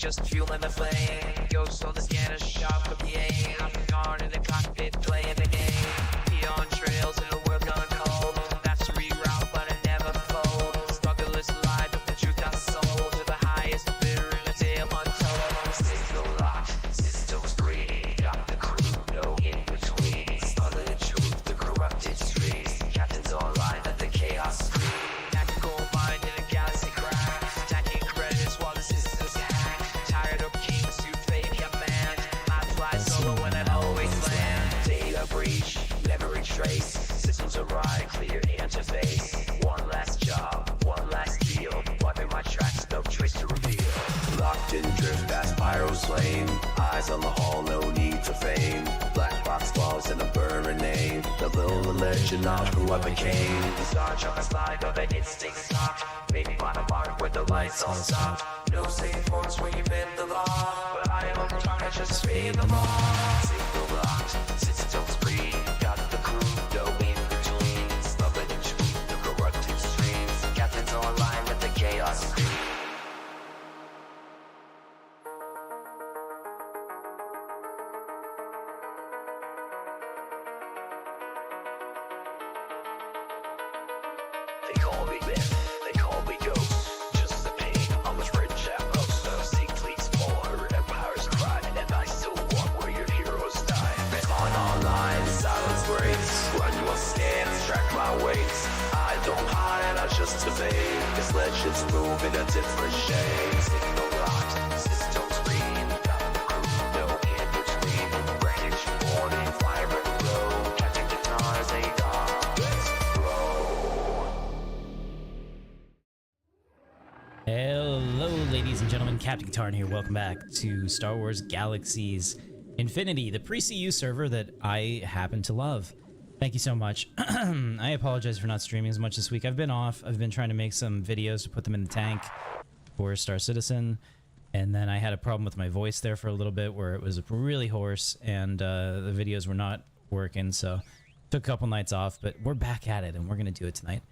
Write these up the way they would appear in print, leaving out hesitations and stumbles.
just fueling the flame. Ghosts on the scanner, sharp with the aim. I'm guard in the cockpit, playing the game. Beyond trails in a world gone cold. That's reroute, but I never fold. Smugglers lie, but the truth I sold. To the highest bidder in a tale untold. Signal locked, systems green. Got the crew, no in between. Smuggling the truth, the corrupted streets. Captains online, let the chaos scream. Tactical mind in a galaxy crash. Stacking credits while the systems hack. Tired of kings who fade your man. I fly solo when I always land. Data breach, memory trace. Systems arrive, clear interface. One last job, one last deal. Wiping my tracks, no trace to reveal. Locked in drift past Pyro's flame. Eyes on the hall, no need for fame. Black box balls and a burning name. The little legend of who I became. Star on a slide of an instinct stop. Maybe on a mark where the lights all stop. No safe forms where you bend the law. But I am trying to just fade them all. Signal locked, systems free. Got the crew, no in between. Smuggling the truth, the corrupted streams. Captains online with the chaos scream. They call me myth, they call me ghost. Just the pain on which bridge at most. Seek fleets more, empires cry, and I still walk where your heroes die. On online, silence breaks. Run your scans, track my weights. I don't hide, I just evade. Cause legends move in a different shade. Signal locked, systems green. Got the crew, no in between. Branch, warning, fire in the road. Catching guitars, they die. Let's roll. Hello, ladies and gentlemen. Captain Katarn here. Welcome back to Star Wars Galaxies Infinity, the pre-CU server that I happen to love. Thank you so much. I apologize for not streaming as much this week. I've been off. I've been trying to make some videos to put them in the tank for Star Citizen. And then I had a problem with my voice there for a little bit where it was really hoarse and the videos were not working. So took a couple nights off, but we're back at it and we're going to do it tonight.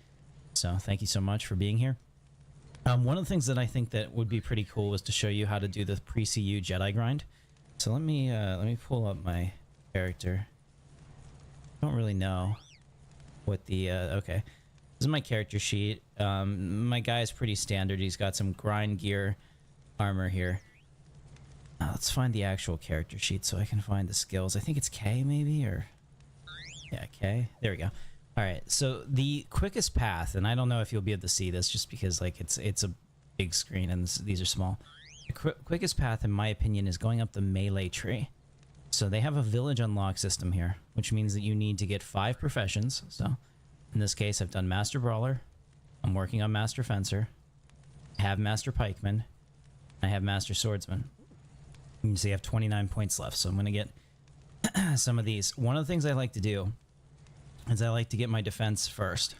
So thank you so much for being here. One of the things that I think that would be pretty cool was to show you how to do the pre-CU Jedi grind. So let me pull up my character. I don't really know what the okay. This is my character sheet. My guy is pretty standard. He's got some grind gear armor here. Let's find the actual character sheet so I can find the skills. I think it's K maybe, or yeah, K. There we go. All right, so the quickest path, and I don't know if you'll be able to see this just because like it's a big screen and these are small. The quickest path, in my opinion, is going up the melee tree. So they have a village unlock system here, which means that you need to get 5 professions. So in this case, I've done Master Brawler. I'm working on Master Fencer. I have Master Pikeman. I have Master Swordsman. You can see I have 29 points left, so I'm going to get some of these. One of the things I like to do is I like to get my defense first.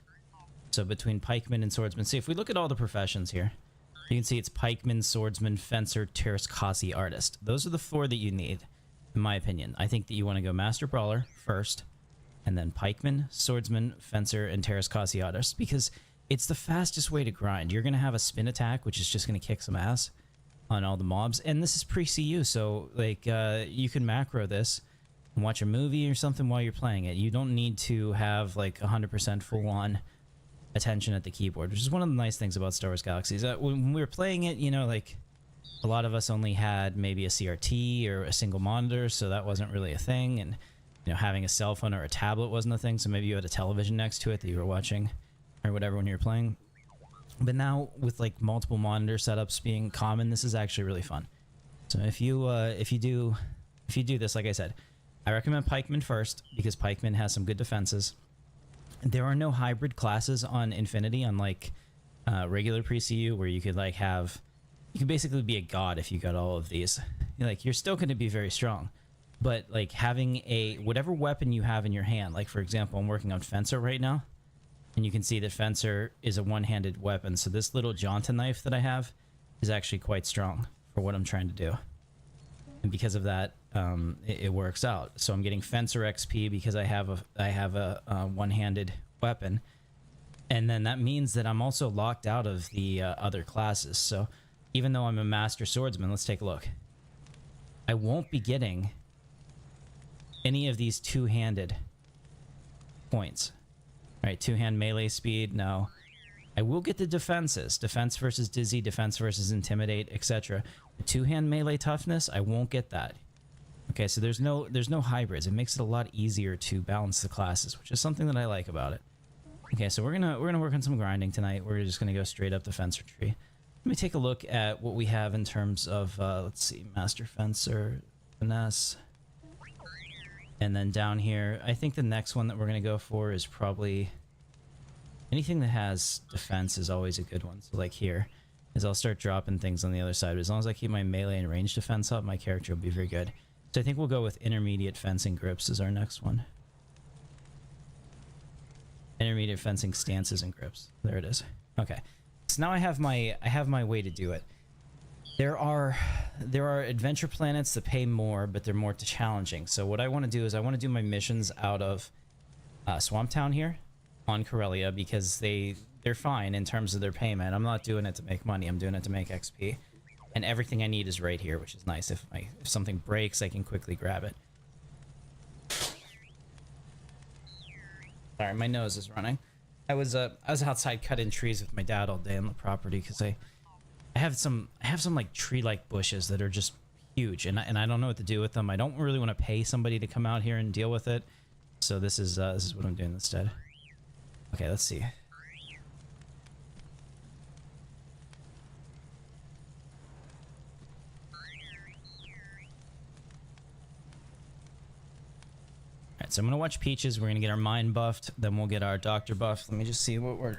So between Pikeman and Swordsman. See, if we look at all the professions here, you can see it's Pikeman, Swordsman, Fencer, Terrascasi, Artist. Those are the 4 that you need, in my opinion. I think that you want to go Master Brawler first, and then Pikeman, Swordsman, Fencer, and Terrascasi, Artist, because it's the fastest way to grind. You're going to have a spin attack, which is just going to kick some ass on all the mobs, and this is pre-CU, so like you can macro this and watch a movie or something while you're playing it. You don't need to have like 100% full-on attention at the keyboard, which is one of the nice things about Star Wars Galaxies. When we were playing it, you know, like a lot of us only had maybe a CRT or a single monitor, so that wasn't really a thing. And you know, having a cell phone or a tablet wasn't a thing, so maybe you had a television next to it that you were watching or whatever when you were playing. But now with like multiple monitor setups being common, this is actually really fun. So if you do this, like I said, I recommend Pikeman first because Pikeman has some good defenses. There are no hybrid classes on Infinity, unlike regular pre-CU, where you could like have, you could basically be a god if you got all of these. Like you're still going to be very strong, but like having a whatever weapon you have in your hand, like for example, I'm working on Fencer right now, and you can see that Fencer is a one-handed weapon. So this little Jaunta knife that I have is actually quite strong for what I'm trying to do, and because of that, it works out. So I'm getting Fencer XP because I have a one-handed weapon, and then that means that I'm also locked out of the other classes. So even though I'm a master swordsman, let's take a look. I won't be getting any of these two-handed points. All right, two-hand melee speed, no. I will get the defenses. Defense versus dizzy, defense versus intimidate, etc. Two-hand melee toughness, I won't get that. Okay, so there's no hybrids. It makes it a lot easier to balance the classes, which is something that I like about it. Okay, so we're gonna work on some grinding tonight. We're just gonna go straight up the fencer tree. Let me take a look at what we have in terms of let's see, master fencer, finesse, and then down here, I think the next one that we're gonna go for is probably anything that has defense is always a good one. So like here, is I'll start dropping things on the other side. But as long as I keep my melee and range defense up, my character will be very good. So I think we'll go with intermediate fencing grips as our next one. Intermediate fencing stances and grips. There it is. Okay. So now I have my way to do it. There are adventure planets that pay more, but they're more challenging. So what I want to do is I want to do my missions out of Swamp Town here on Corellia, because they're fine in terms of their payment. I'm not doing it to make money. I'm doing it to make XP. And everything I need is right here, which is nice. If something breaks, I can quickly grab it. Sorry, my nose is running. I was outside cutting trees with my dad all day on the property because I have some like tree-like bushes that are just huge, and I don't know what to do with them. I don't really want to pay somebody to come out here and deal with it, so this is what I'm doing instead. Okay, let's see. Alright, so I'm gonna watch Peaches. We're gonna get our mind buffed, then we'll get our doctor buffed. Let me just see what we're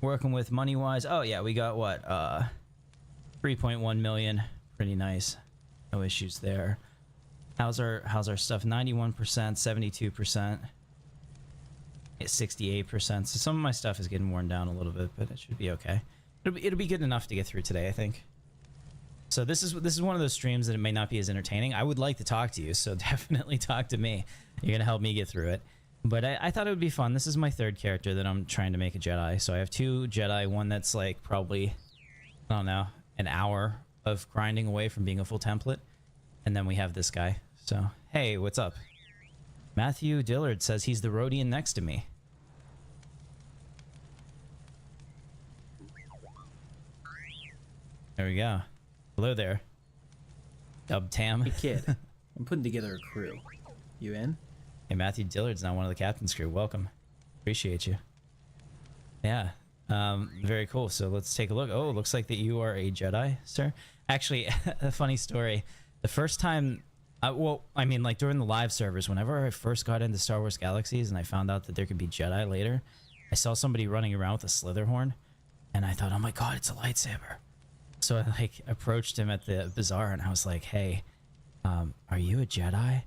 working with money-wise. Oh yeah, we got what? 3.1 million. Pretty nice. No issues there. How's our stuff? 91%, 72%, 68%. So some of my stuff is getting worn down a little bit, but it should be okay. It'll be good enough to get through today, I think. So this is one of those streams that it may not be as entertaining. I would like to talk to you, so definitely talk to me. You're gonna help me get through it. But I thought it would be fun. This is my third character that I'm trying to make a Jedi. So I have two Jedi, one that's like probably, I don't know, an hour of grinding away from being a full template. And then we have this guy. So, hey, what's up? Matthew Dillard says he's the Rhodian next to me. There we go. Hello there. Dub Tam. Hey kid, I'm putting together a crew. You in? Hey, Matthew Dillard's now one of the captain's crew. Welcome. Appreciate you. Yeah. Very cool. So let's take a look. Oh, looks like that you are a Jedi, sir. Actually, a funny story. The first time, well, I mean, like during the live servers, whenever I first got into Star Wars Galaxies and I found out that there could be Jedi later, I saw somebody running around with a Slitherhorn, and I thought, oh my god, it's a lightsaber. So I like approached him at the bazaar and I was like, hey, are you a Jedi?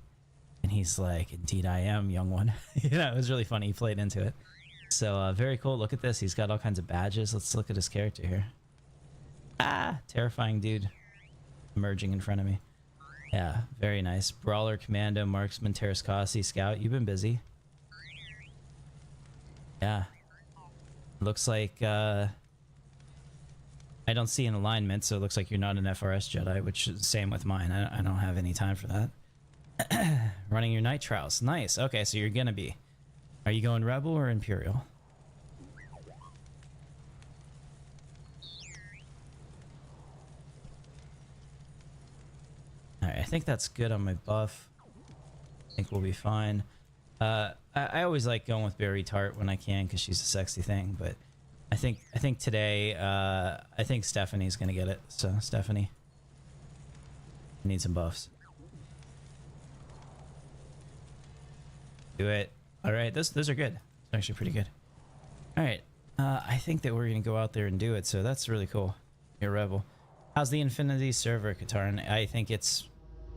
And he's like, indeed I am, young one. You know, it was really funny. He played into it. So very cool. Look at this. He's got all kinds of badges. Let's look at his character here. Ah, terrifying dude emerging in front of me. Yeah, very nice. Brawler, Commando, Marksman, Terrascasi, Scout. You've been busy. Yeah. Looks like I don't see an alignment, so it looks like you're not an FRS Jedi, which is the same with mine. I don't have any time for that. Running your night trials. Nice. Okay, so you're gonna be. Are you going Rebel or Imperial? Alright, I think that's good on my buff. I think we'll be fine. I always like going with Berry Tart when I can because she's a sexy thing, but I think today I think Stephanie's gonna get it. So Stephanie, I need some buffs. Do it. All right, those are good. It's actually pretty good. All right, I think that we're gonna go out there and do it. So that's really cool. You're a Rebel. How's the Infinity server, Katarn? I think it's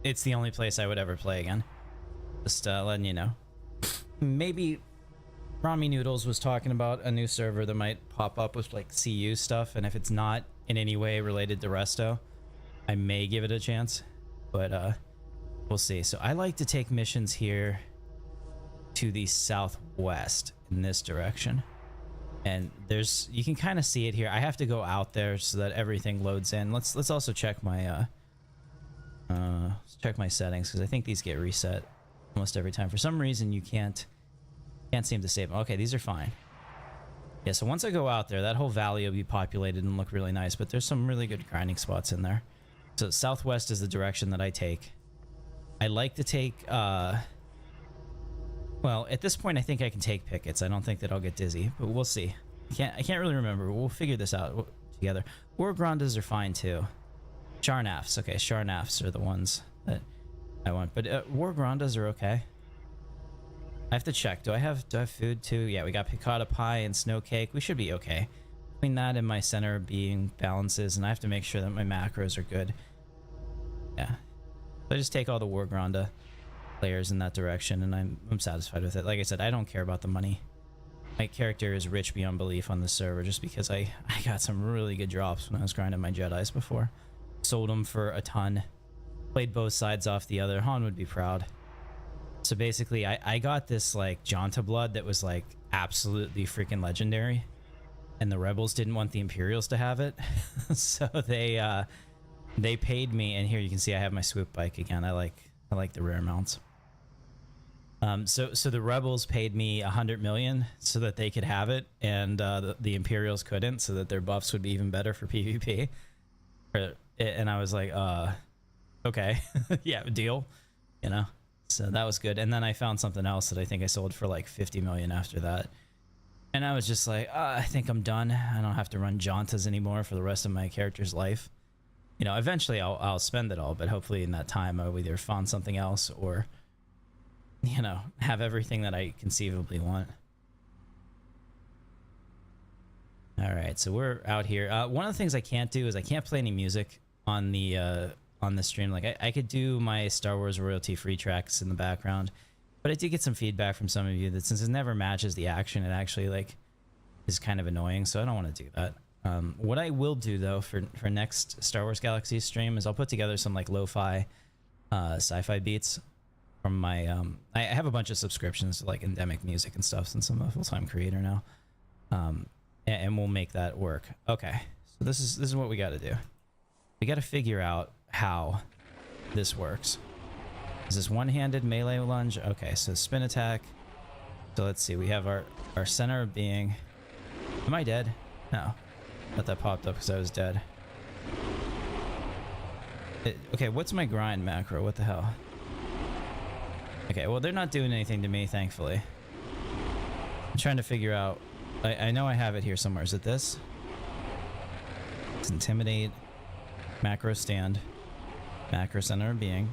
the only place I would ever play again. Just letting you know. Maybe Rami Noodles was talking about a new server that might pop up with like CU stuff, and if it's not in any way related to Resto, I may give it a chance, but we'll see. So I like to take missions here to the southwest in this direction. And there's, you can kind of see it here. I have to go out there so that everything loads in. Let's also check my check my settings, because I think these get reset almost every time. For some reason you can't seem to save them. Okay, these are fine. Yeah, so once I go out there, that whole valley will be populated and look really nice, but there's some really good grinding spots in there. So southwest is the direction that I take. I like to take well, at this point I think I can take pickets. I don't think that I'll get dizzy, but we'll see. I can't really remember. We'll figure this out together. War Grandas are fine too. Sharnafs. Okay, Sharnafs are the ones that I want. But War Grandas are okay. I have to check. Do I have food too? Yeah, we got piccata pie and snow cake. We should be okay. Between that and my center being balances, and I have to make sure that my macros are good. Yeah. So I just take all the War Granda players in that direction, and I'm satisfied with it. Like I said, I don't care about the money. My character is rich beyond belief on this server, just because I got some really good drops when I was grinding my Jedis before. Sold them for a ton. Played both sides off the other. Han would be proud. So basically, I got this like Jonta blood that was like absolutely freaking legendary, and the rebels didn't want the Imperials to have it. So they paid me, and here you can see I have my swoop bike again. I like the rare mounts. So the rebels paid me 100 million so that they could have it, and the Imperials couldn't, so that their buffs would be even better for PvP. And I was like, okay, yeah, deal, you know. So that was good. And then I found something else that I think I sold for like 50 million after that. And I was just like, I think I'm done. I don't have to run Jontas anymore for the rest of my character's life. You know, eventually I'll spend it all, but hopefully in that time I'll either find something else or, you know, have everything that I conceivably want. All right, so we're out here. One of the things I can't do is I can't play any music on the stream. Like I could do my Star Wars royalty free tracks in the background, but I did get some feedback from some of you that since it never matches the action, it actually like is kind of annoying. So I don't want to do that. What I will do though for next Star Wars Galaxies stream is I'll put together some like lo-fi sci-fi beats from my I have a bunch of subscriptions to like endemic music and stuff since I'm a full-time creator now. And we'll make that work. Okay, so this is what we got to do. We got to figure out how this works. Is this one-handed melee lunge? Okay, so spin attack. So let's see, we have our center of being. Am I dead? No. Thought that popped up because I was dead. Okay, what's my grind macro? What the hell? Okay, well they're not doing anything to me, thankfully. I'm trying to figure out. I know I have it here somewhere. Is it this? It's intimidate. Macro stand. Macro center of being.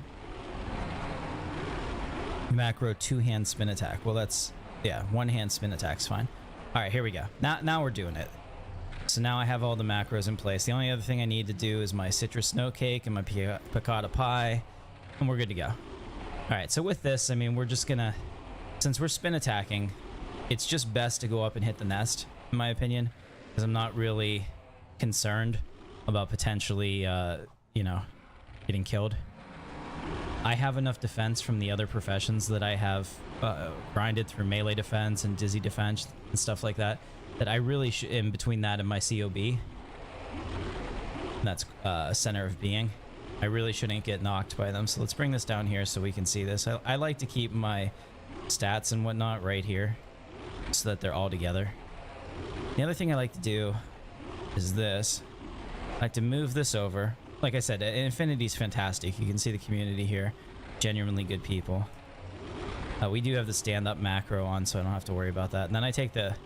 Macro two-hand spin attack. Well, that's, yeah, one-hand spin attack's fine. All right, here we go. Now we're doing it. So now I have all the macros in place. The only other thing I need to do is my citrus snow cake and my piccata pie, and we're good to go. All right, so with this, I mean, we're just gonna, since we're spin attacking, it's just best to go up and hit the nest, in my opinion, because I'm not really concerned about potentially, you know, getting killed. I have enough defense from the other professions that I have grinded through melee defense and dizzy defense and stuff like that, that I really should, in between that and my COB, that's center of being, I really shouldn't get knocked by them. So let's bring this down here so we can see this. I like to keep my stats and whatnot right here so that they're all together. The other thing I like to do is this. I like to move this over. Like I said, Infinity's fantastic. You can see the community here. Genuinely good people. We do have the stand-up macro on, so I don't have to worry about that. And then I take the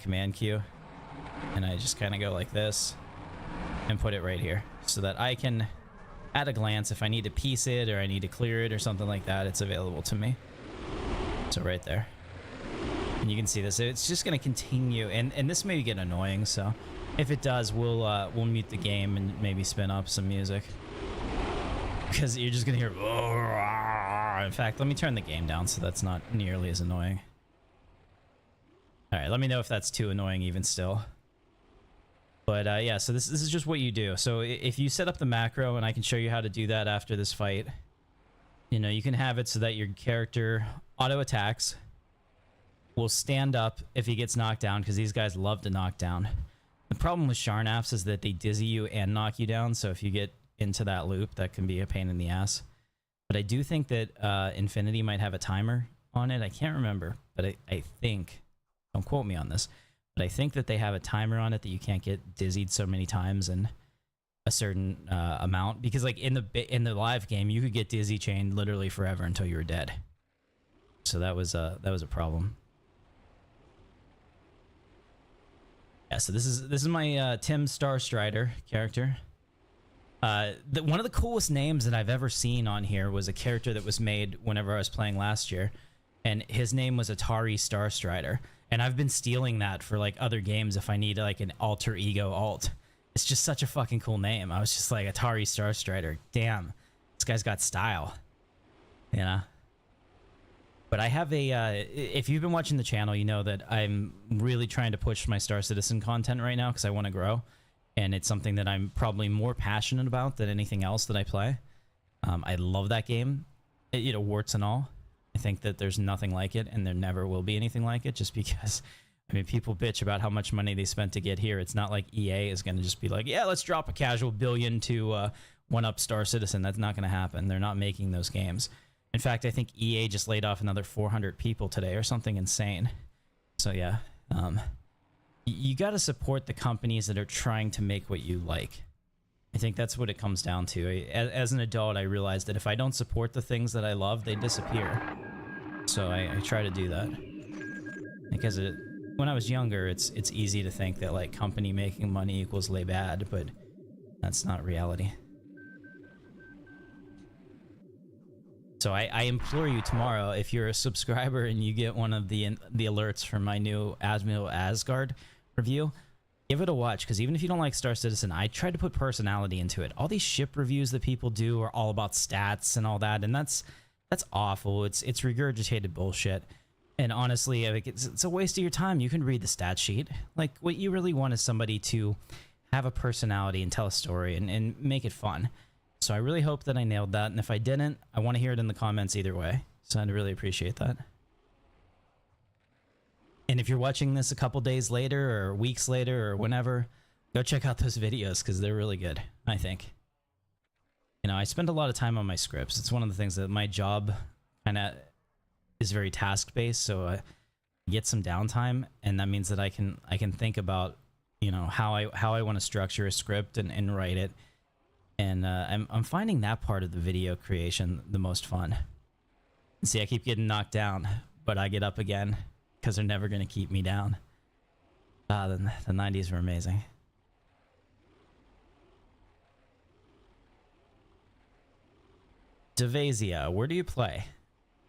command queue, and I just kind of go like this and put it right here so that I can, at a glance, if I need to piece it or I need to clear it or something like that, it's available to me. So right there. And you can see this. It's just going to continue, and this may get annoying, so if it does, we'll mute the game and maybe spin up some music, because you're just gonna hear. In fact, let me turn the game down so that's not nearly as annoying. All right, let me know if that's too annoying even still. But yeah, so this is just what you do. So if you set up the macro, and I can show you how to do that after this fight, you know, you can have it so that your character auto attacks will stand up if he gets knocked down, because these guys love to knock down. The problem with Sharnaps is that they dizzy you and knock you down, so if you get into that loop, that can be a pain in the ass. But I do think that Infinity might have a timer on it. I can't remember, but I think, don't quote me on this, but I think that they have a timer on it that you can't get dizzied so many times in a certain amount, because like in the live game you could get dizzy chained literally forever until you were dead. So that was a problem. Yeah, so this is my Tim Starstrider character. One of the coolest names that I've ever seen on here was a character that was made whenever I was playing last year, and his name was Atari Starstrider. And I've been stealing that for like other games if I need like an alter ego alt. It's just such a fucking cool name. I was just like, Atari Starstrider. Damn, this guy's got style. You know? But I have a, if you've been watching the channel, you know that I'm really trying to push my Star Citizen content right now because I want to grow. And it's something that I'm probably more passionate about than anything else that I play. I love that game, you know, warts and all. I think that there's nothing like it, and there never will be anything like it, just because, I mean, people bitch about how much money they spent to get here. It's not like EA is going to just be like, yeah, let's drop a casual billion to one-up Star Citizen. That's not going to happen. They're not making those games. In fact, I think EA just laid off another 400 people today or something insane. So yeah, you got to support the companies that are trying to make what you like. I think that's what it comes down to. As an adult, I realized that if I don't support the things that I love, they disappear. So I try to do that. Because when I was younger, it's easy to think that like company making money equals lay bad, but that's not reality. So I implore you tomorrow, if you're a subscriber and you get one of the alerts from my new Admiral Asgard review, give it a watch, because even if you don't like Star Citizen, I tried to put personality into it. All these ship reviews that people do are all about stats and all that, and that's awful. It's regurgitated bullshit. And honestly, it's a waste of your time. You can read the stat sheet. Like, what you really want is somebody to have a personality and tell a story and make it fun. So I really hope that I nailed that, and if I didn't, I want to hear it in the comments either way. So I'd really appreciate that. And if you're watching this a couple days later or weeks later or whenever, go check out those videos because they're really good, I think. You know, I spend a lot of time on my scripts. It's one of the things that my job kind of is very task-based, so I get some downtime, and that means that I can think about, you know, how I want to structure a script and write it. And I'm finding that part of the video creation the most fun. And see, I keep getting knocked down, but I get up again, because they're never going to keep me down. The 90s were amazing. Devasia, where do you play?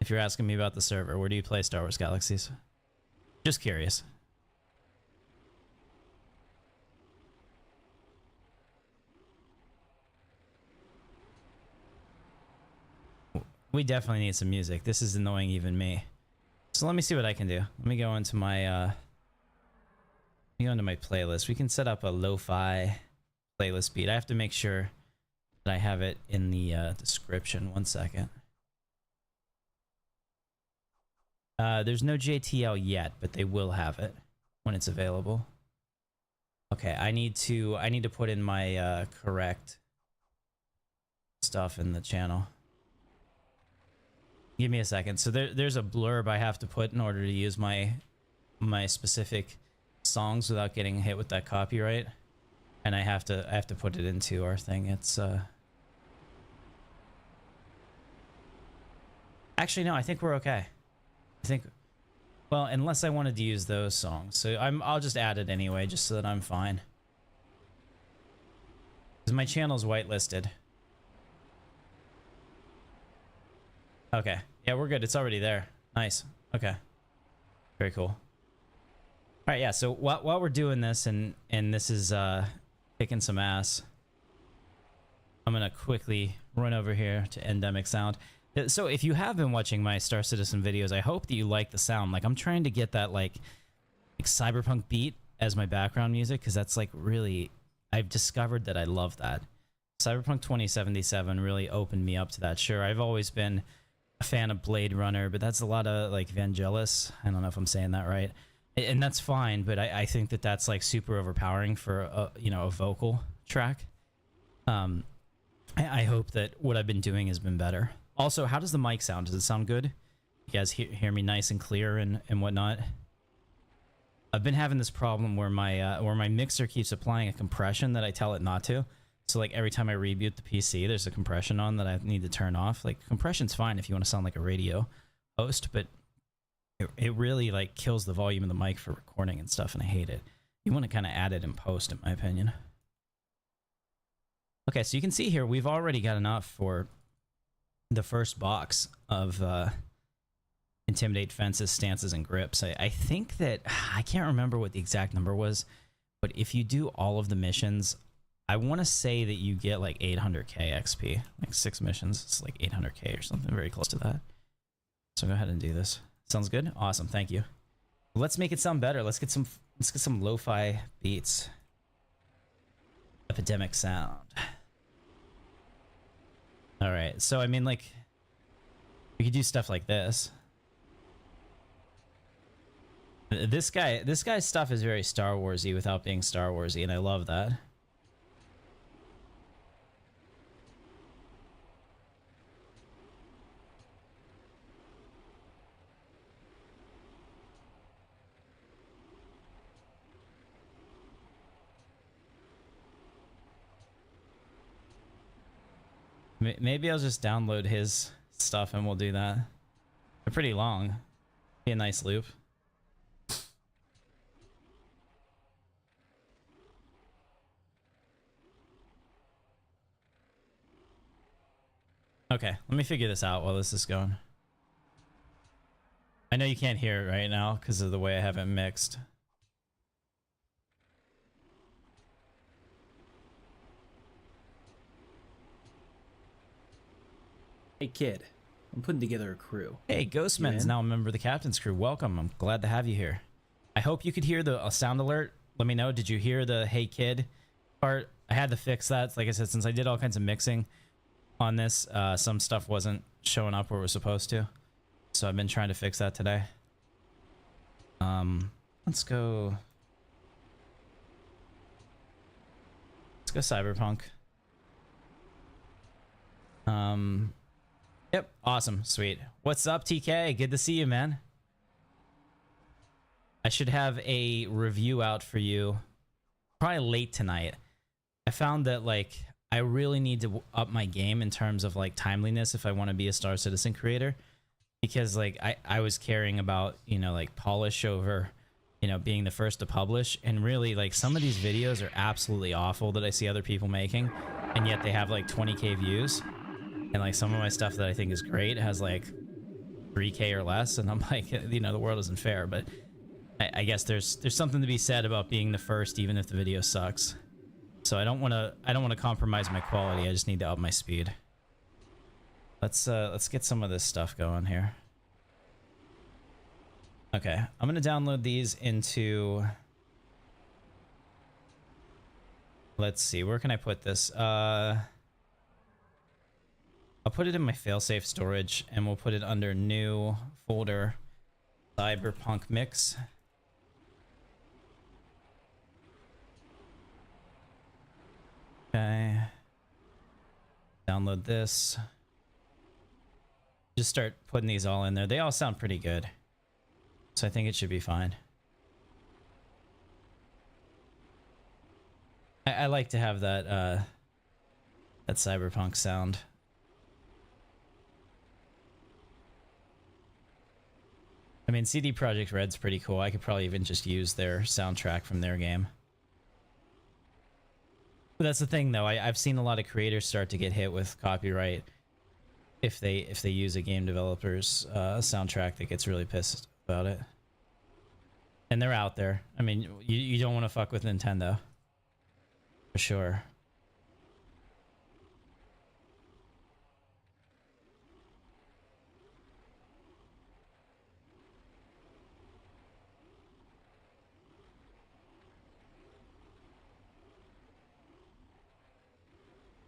If you're asking me about the server, where do you play Star Wars Galaxies? Just curious. We definitely need some music. This is annoying even me. So let me see what I can do. Let me go into my playlist. We can set up a lo-fi playlist beat. I have to make sure that I have it in the description. 1 second. There's no JTL yet, but they will have it when it's available. Okay, I need to put in my correct stuff in the channel. Give me a second. So there's a blurb I have to put in order to use my specific songs without getting hit with that copyright, and I have to put it into our thing. It's actually no, I think we're okay. I think, well, unless I wanted to use those songs, so I'll just add it anyway, just so that I'm fine. Because my channel's whitelisted. Okay. Yeah, we're good. It's already there. Nice. Okay. Very cool. All right, yeah, so while we're doing this, and this is kicking some ass, I'm going to quickly run over here to Endemic Sound. So if you have been watching my Star Citizen videos, I hope that you like the sound. Like, I'm trying to get that, like cyberpunk beat as my background music, because that's, like, really... I've discovered that I love that. Cyberpunk 2077 really opened me up to that. Sure, I've always been a fan of Blade Runner, but that's a lot of like Vangelis. I don't know if I'm saying that right. And that's fine, but I think that that's like super overpowering for a, you know, a vocal track. I hope that what I've been doing has been better. Also, how does the mic sound? Does it sound good? You guys hear me nice and clear and whatnot? I've been having this problem where my mixer keeps applying a compression that I tell it not to. So like every time I reboot the PC, there's a compression on that I need to turn off. Like compression's fine if you want to sound like a radio host, but it really like kills the volume of the mic for recording and stuff, and I hate it. You want to kind of add it in post, in my opinion. Okay, so you can see here we've already got enough for the first box of intimidate, fences, stances, and grips. I think that I can't remember what the exact number was, but if you do all of the missions, I want to say that you get like 800k XP, like 6 missions. It's like 800k or something very close to that. So go ahead and do this. Sounds good. Awesome. Thank you. Let's make it sound better. Let's get some lo-fi beats. Epidemic sound. All right. So I mean, like, we could do stuff like this. This guy's stuff is very Star Warsy without being Star Warsy, and I love that. Maybe I'll just download his stuff and we'll do that. They're pretty long. Be a nice loop. Okay, let me figure this out while this is going. I know you can't hear it right now because of the way I have it mixed. Hey kid, I'm putting together a crew. Hey, Ghostman's now a member of the captain's crew. Welcome. I'm glad to have you here. I hope you could hear the sound alert. Let me know. Did you hear the hey kid part? I had to fix that. Like I said, since I did all kinds of mixing on this, some stuff wasn't showing up where it was supposed to. So I've been trying to fix that today. Let's go Cyberpunk. Yep, awesome, sweet. What's up, TK? Good to see you, man. I should have a review out for you probably late tonight. I found that like I really need to up my game in terms of like timeliness if I want to be a Star Citizen creator, because like I was caring about, you know, like polish over, you know, being the first to publish, and really like some of these videos are absolutely awful that I see other people making, and yet they have like 20k views. And like some of my stuff that I think is great has like 3k or less, and I'm like, you know, the world isn't fair. But I guess there's something to be said about being the first, even if the video sucks. So I don't want to compromise my quality. I just need to up my speed. Let's get some of this stuff going here. Okay, I'm gonna download these into. Let's see, where can I put this? I'll put it in my failsafe storage, and we'll put it under new folder, Cyberpunk Mix. Okay. Download this. Just start putting these all in there. They all sound pretty good, so I think it should be fine. I like to have that that cyberpunk sound. I mean, CD Projekt Red's pretty cool. I could probably even just use their soundtrack from their game. But that's the thing, though. I've seen a lot of creators start to get hit with copyright if they use a game developer's soundtrack that gets really pissed about it. And they're out there. I mean, you don't want to fuck with Nintendo. For sure.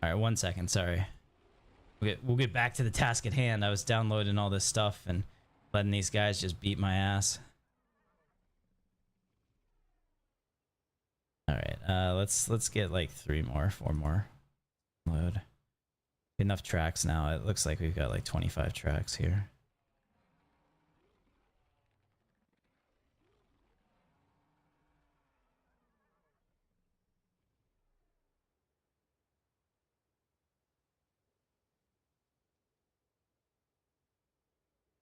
All right, 1 second, sorry. We'll get back to the task at hand. I was downloading all this stuff and letting these guys just beat my ass. All right, let's get like 4 more. Load. Enough tracks now. It looks like we've got like 25 tracks here.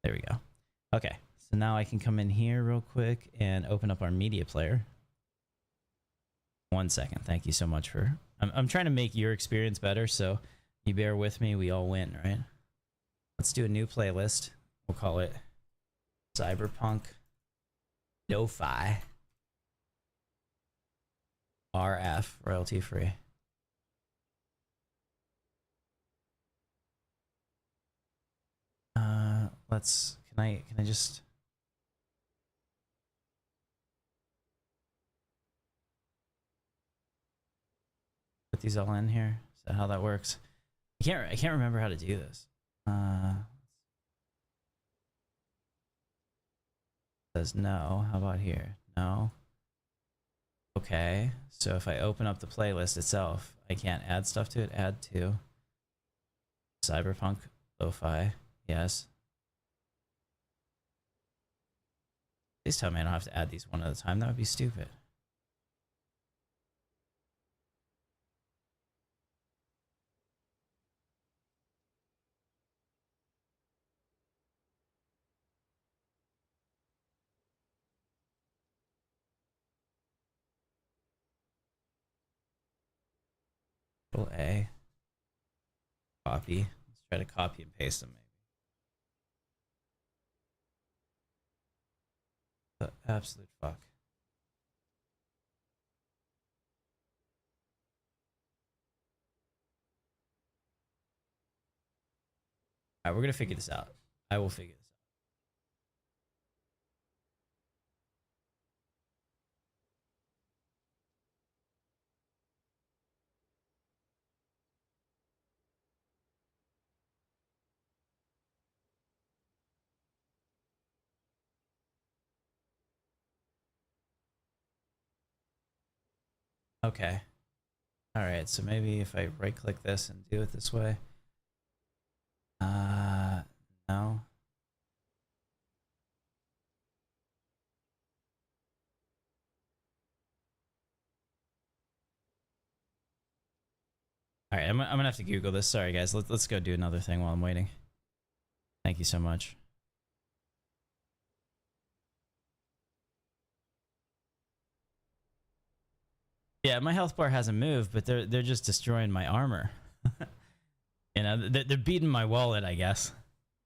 There we go. Okay, so now I can come in here real quick and open up our media player. 1 second. Thank you so much for... I'm trying to make your experience better, so you bear with me. We all win, right? Let's do a new playlist. We'll call it Cyberpunk Lo-Fi RF, royalty free. Can I just put these all in here? Is that how that works? I can't remember how to do this. Says no. How about here? No. Okay. So if I open up the playlist itself, I can't add stuff to it. Add to Cyberpunk Lo-Fi. Yes. Please tell me I don't have to add these one at a time. That would be stupid. Control A. Copy. Let's try to copy and paste them maybe. The absolute fuck. Alright, we're gonna figure this out. I will figure this out. Okay. Alright, so maybe if I right click this and do it this way. No. All right, I'm gonna have to Google this. Sorry, guys. Let's go do another thing while I'm waiting. Thank you so much. Yeah, my health bar hasn't moved, but they're just destroying my armor. You know, they're beating my wallet, I guess.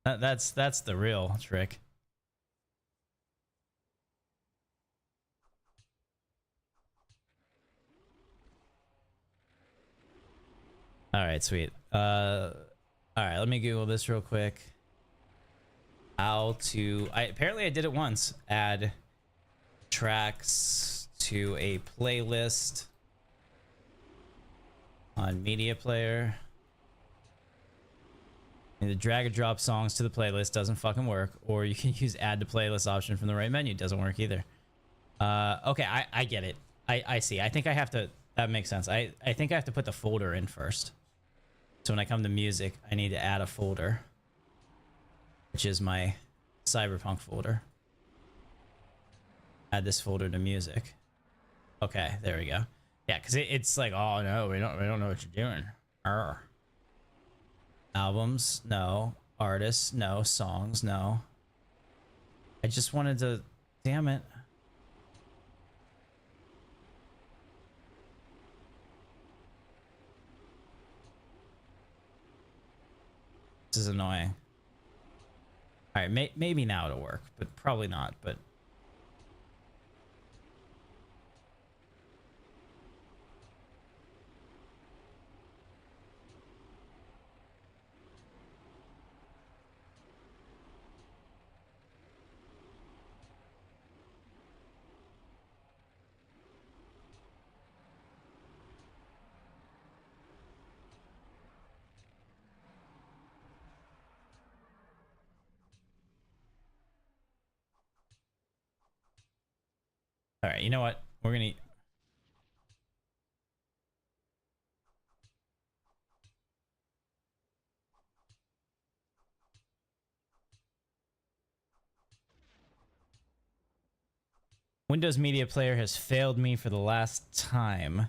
That's the real trick. All right, sweet. All right, let me Google this real quick. Apparently I did it once. Add tracks to a playlist on media player. The drag and drop songs to the playlist doesn't fucking work, or you can use add to playlist option from the right menu. Doesn't work either. Okay, I get it. I see. I think I have to. That makes sense. I think I have to put the folder in first. So when I come to music, I need to add a folder, which is my Cyberpunk folder. Add this folder to music. Okay, there we go. Yeah, because it's like, oh no, we don't know what you're doing. Arr. Albums, no. Artists, no. Songs, no. I just wanted to... Damn it. This is annoying. Alright, maybe now it'll work, but probably not, but... All right, you know what? We're gonna. Windows Media Player has failed me for the last time.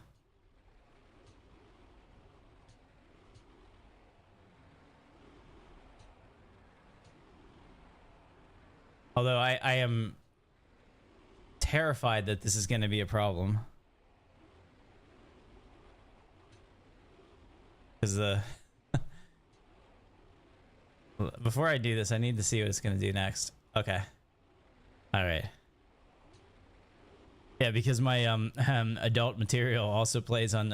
Although I am terrified that this is going to be a problem. Because before I do this, I need to see what it's going to do next. Okay. All right. Yeah, because my adult material also plays on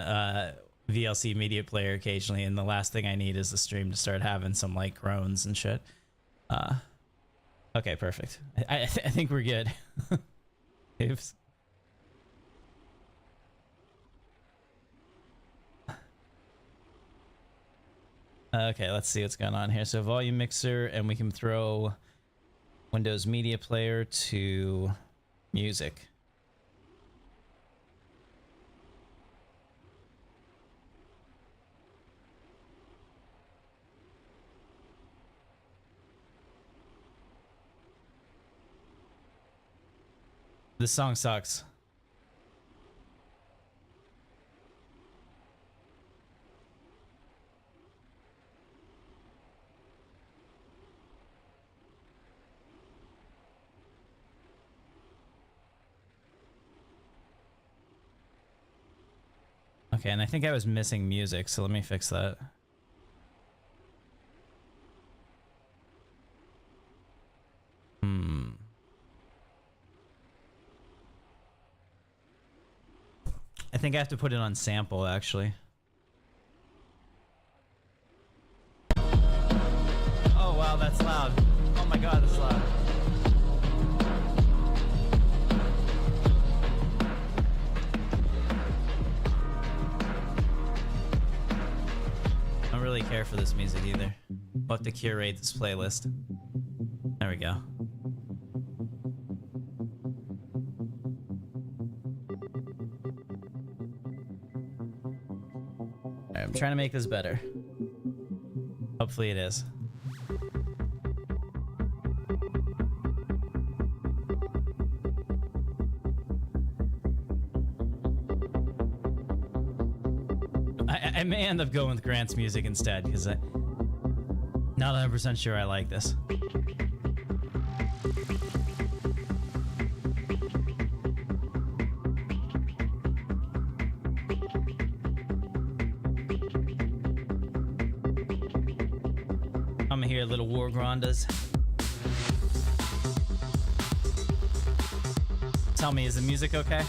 VLC Media Player occasionally, and the last thing I need is the stream to start having some like groans and shit. Okay, perfect. I think we're good. Oops. Okay, let's see what's going on here. So volume mixer, and we can throw Windows Media Player to music. This song sucks. Okay, and I think I was missing music, so let me fix that. I think I have to put it on sample, actually. Oh, wow, that's loud. Oh my god, that's loud. I don't really care for this music either. We'll have to curate this playlist. There we go. I'm trying to make this better. Hopefully it is. I may end up going with Grant's music instead, because I'm not 100% sure I like this. I'm here, little war grandas. Tell me, is the music okay?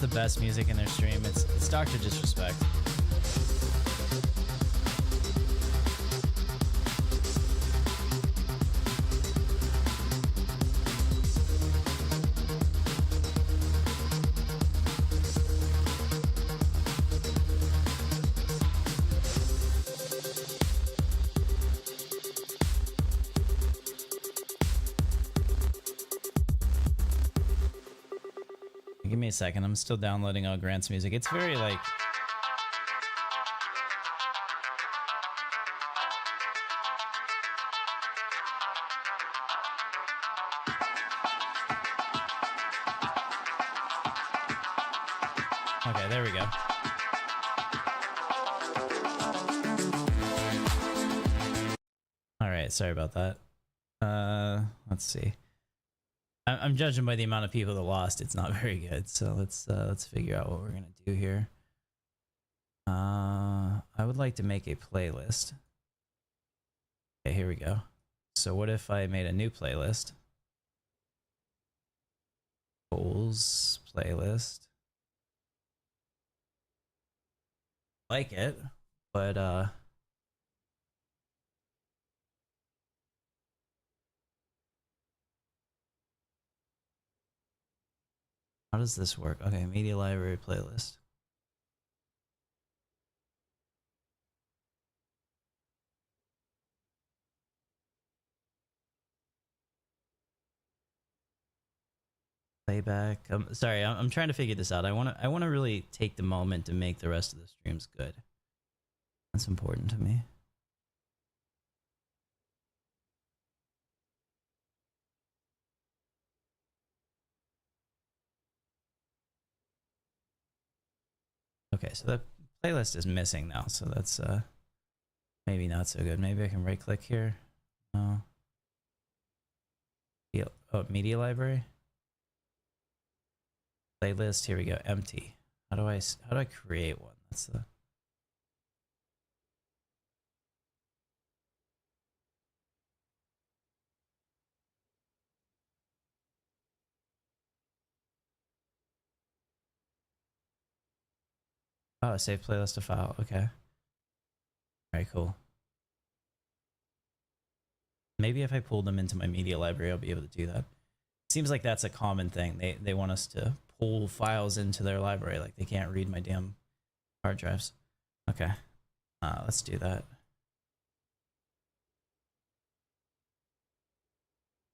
The best music in their stream. It's Dr. Disrespect. Give me a second. I'm still downloading all Grant's music. It's very like... Okay, there we go. All right, sorry about that. Let's see. I'm judging by the amount of people that lost. It's not very good. So let's figure out what we're gonna do here. I would like to make a playlist. Okay, here we go. So what if I made a new playlist? Goals playlist. Like it, but how does this work? Okay, media library playlist. Playback. Sorry, I'm trying to figure this out. I wanna really take the moment to make the rest of the streams good. That's important to me. Okay, so the playlist is missing now, so that's maybe not so good. Maybe I can right click here. No. Oh, media library. Playlist, here we go, empty. How do I create one? That's the Oh, save playlist to file. Okay. Alright, cool. Maybe if I pull them into my media library, I'll be able to do that. Seems like that's a common thing. They want us to pull files into their library. Like they can't read my damn hard drives. Okay. Let's do that.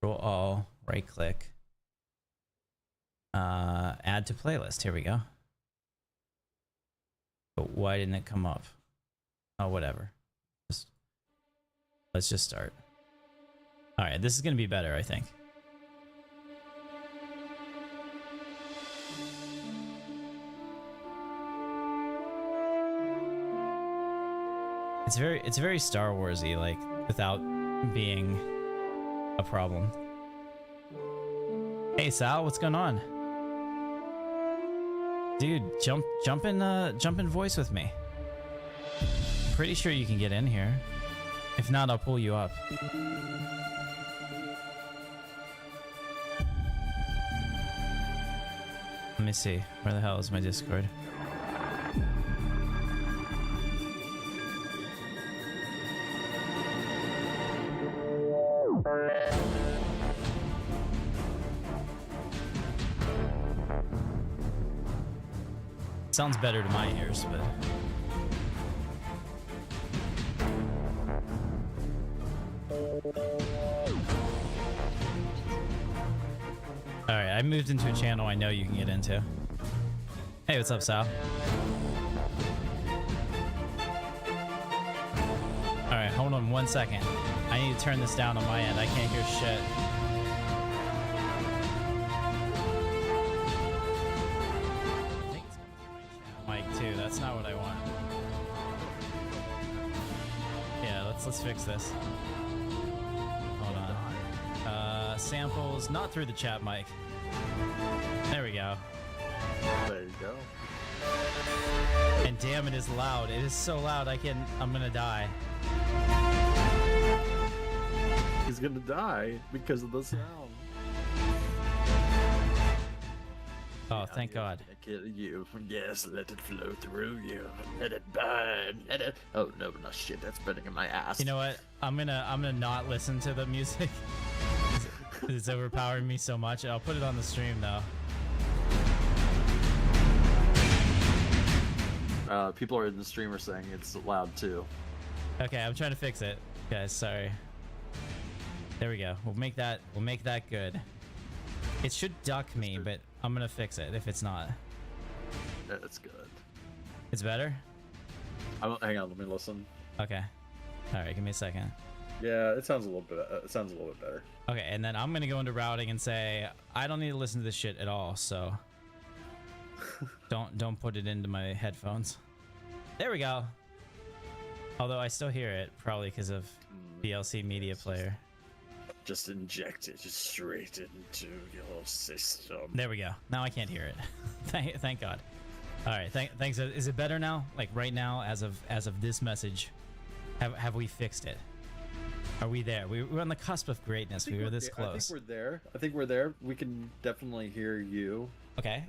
Control all, right click. Add to playlist. Here we go. But why didn't it come up? Oh, whatever. Let's just start. All right, this is gonna be better, I think. It's very Star Warsy, like without being a problem. Hey Sal, what's going on? Dude, jump in voice with me. Pretty sure you can get in here. If not, I'll pull you up. Let me see. Where the hell is my Discord? Sounds better to my ears, but alright, I moved into a channel I know you can get into. Hey, what's up, Sal? Alright, hold on 1 second. I need to turn this down on my end. I can't hear shit. That's not what I want. Yeah, let's fix this. Hold on. Samples, not through the chat mic. There we go. There you go. And damn, it is loud. It is so loud. I'm gonna die. He's gonna die because of the sound. Oh, thank God. Kill you. Yes, let it flow through you. Let it burn. Let it. Oh no, no shit. That's burning in my ass. You know what? I'm gonna not listen to the music. It's overpowering me so much. I'll put it on the stream though. People are in the stream are saying it's loud too. Okay, I'm trying to fix it, guys. Sorry. There we go. We'll make that good. It should duck me, but I'm gonna fix it if it's not. That's good. It's better? Hang on, let me listen. Okay. Alright, give me a second. Yeah, it sounds a little bit. It sounds a little bit better. Okay, and then I'm gonna go into routing and say I don't need to listen to this shit at all, so don't put it into my headphones. There we go. Although I still hear it, probably because of VLC Media Player. Just inject it straight into your system. There we go. Now I can't hear it. Thank God. All right, thanks. Is it better now? Like right now, as of this message, have we fixed it? Are we there? We're on the cusp of greatness. We were this close. I think we're there. I think we're there. We can definitely hear you. Okay,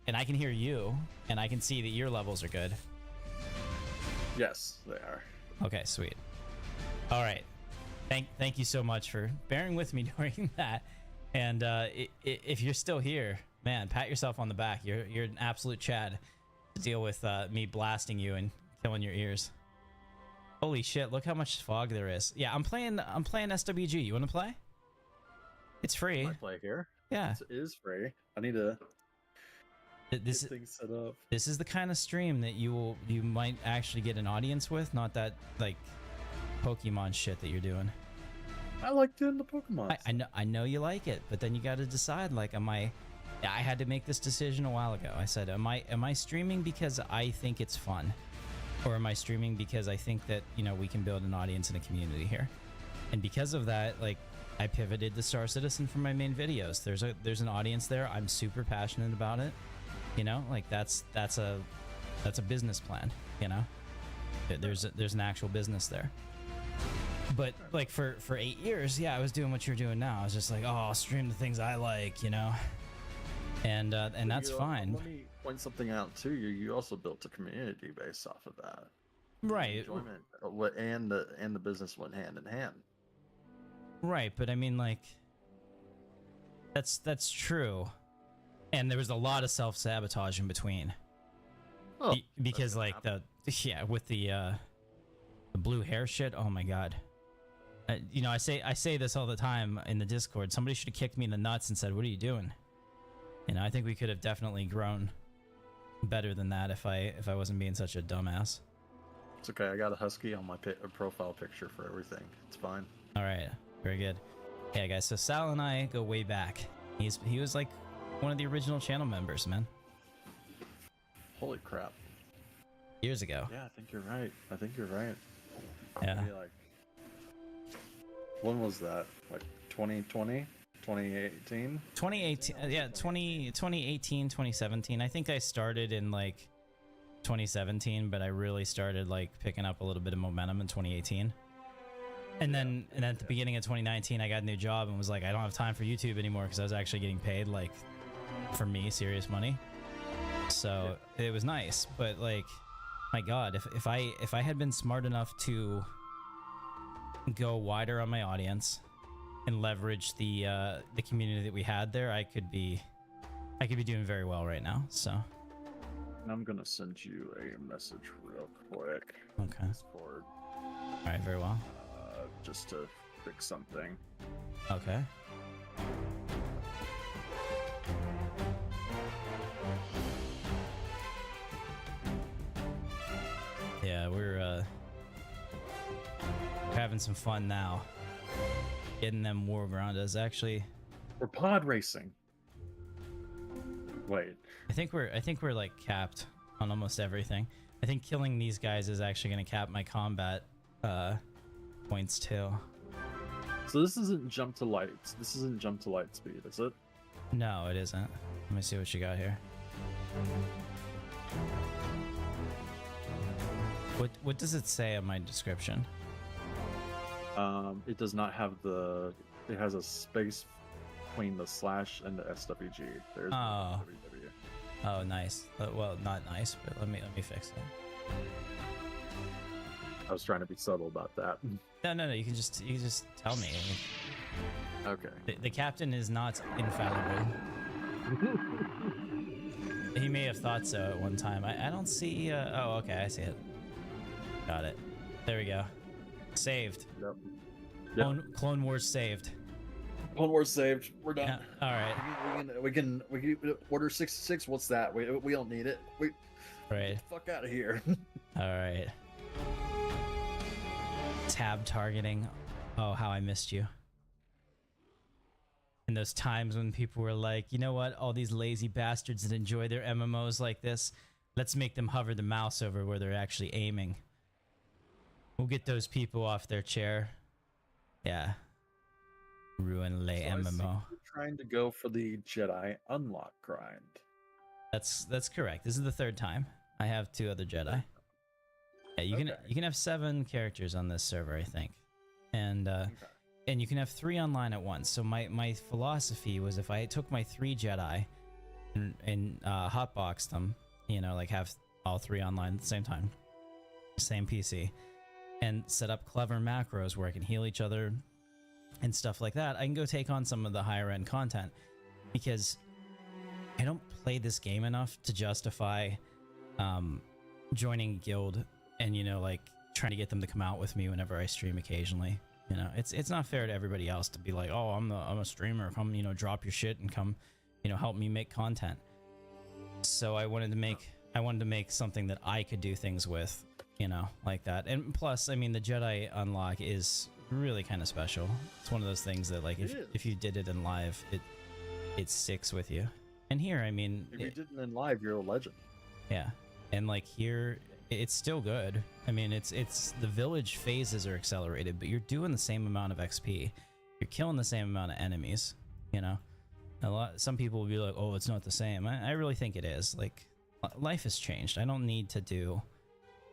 and I can hear you, and I can see that your levels are good. Yes, they are. Okay, sweet. All right, thank you so much for bearing with me during that. And if you're still here, man, pat yourself on the back. You're an absolute Chad to deal with me blasting you and killing your ears. Holy shit! Look how much fog there is. Yeah, I'm playing SWG. You want to play? It's free. I play here. Yeah, it is free. I need to this get things set up. This is the kind of stream that you might actually get an audience with, not that like Pokemon shit that you're doing. I like doing the Pokemon. I know you like it, but then you got to decide. Like, I had to make this decision a while ago. I said, am I streaming because I think it's fun, or am I streaming because I think that we can build an audience and a community here? And because of that, like, I pivoted to Star Citizen for my main videos. There's an audience there. I'm super passionate about it. Like that's a business plan. There's an actual business there. But like for 8 years, yeah, I was doing what you're doing now. I was just like, oh, I'll stream the things I like, and that's fine. Let me point something out too. You also built a community based off of that. Right. Enjoyment and the business went hand in hand. Right, but I mean, like, that's true, and there was a lot of self-sabotage in between. Oh, because like with the blue hair shit. Oh my god. I say this all the time in the Discord. Somebody should have kicked me in the nuts and said, "What are you doing?" I think we could have definitely grown better than that if I wasn't being such a dumbass. It's okay. I got a husky on my profile picture for everything. It's fine. All right, very good. Yeah, guys. So Sal and I go way back. He was like one of the original channel members, man. Holy crap. Years ago. Yeah, I think you're right. Yeah. Maybe like, when was that? Like 2020? 2018? 2018, yeah, 2018, 2017. I think I started in like 2017, but I really started like picking up a little bit of momentum in 2018. And then at the beginning of 2019, I got a new job and was like, I don't have time for YouTube anymore because I was actually getting paid, like, for me, serious money. So it was nice, but like, my God, if I had been smart enough to go wider on my audience and leverage the community that we had there, I could be doing very well right now. So I'm gonna send you a message real quick. Okay. Discord. All right, very well. Just to fix something. Okay. Yeah, we're having some fun now. Getting them war grandas. Actually, We're pod racing. Wait. I think we're like capped on almost everything. I think killing these guys is actually going to cap my combat points too. So this isn't jump to light. This isn't jump to light speed, is it? No, it isn't. Let me see what you got here. What does it say on my description? It does not have the. It has a space between the slash and the SWG. There's no WW. Oh, nice. Well, not nice, but let me fix it. I was trying to be subtle about that. No. You can just tell me. Okay. The captain is not infallible. He may have thought so at one time. I don't see. Oh, okay. I see it. Got it. There we go. Saved. Yep. Clone Wars saved. Clone Wars saved. We're done. Yeah, all right. We can order 66. What's that? We don't need it. Right. Get the fuck out of here. All right. Tab targeting. Oh, how I missed you. And those times when people were like, you know what? All these lazy bastards that enjoy their MMOs like this, let's make them hover the mouse over where they're actually aiming. We'll get those people off their chair. Yeah. Ruin lay MMO. You're trying to go for the Jedi unlock grind. That's correct. This is the third time. I have 2 other Jedi. Yeah, you can have 7 characters on this server, I think, and you can have 3 online at once. So my philosophy was if I took my 3 Jedi and hotboxed them, you know, like have all 3 online at the same time, same PC, and set up clever macros where I can heal each other and stuff like that, I can go take on some of the higher end content, because I don't play this game enough to justify joining a guild and, you know, like trying to get them to come out with me whenever I stream occasionally. You know, it's not fair to everybody else to be like, oh, I'm a streamer, come, you know, drop your shit and come, you know, help me make content. So I wanted to make something that I could do things with, you know, like that. And plus, I mean, the Jedi unlock is really kind of special. It's one of those things that, like, if you did it in live, it sticks with you. And here, I mean, if you did it in live, you're a legend. Yeah, and like here, it's still good. I mean, it's the village phases are accelerated, but you're doing the same amount of XP. You're killing the same amount of enemies. You know, some people will be like, "Oh, it's not the same." I really think it is. Like, life has changed. I don't need to do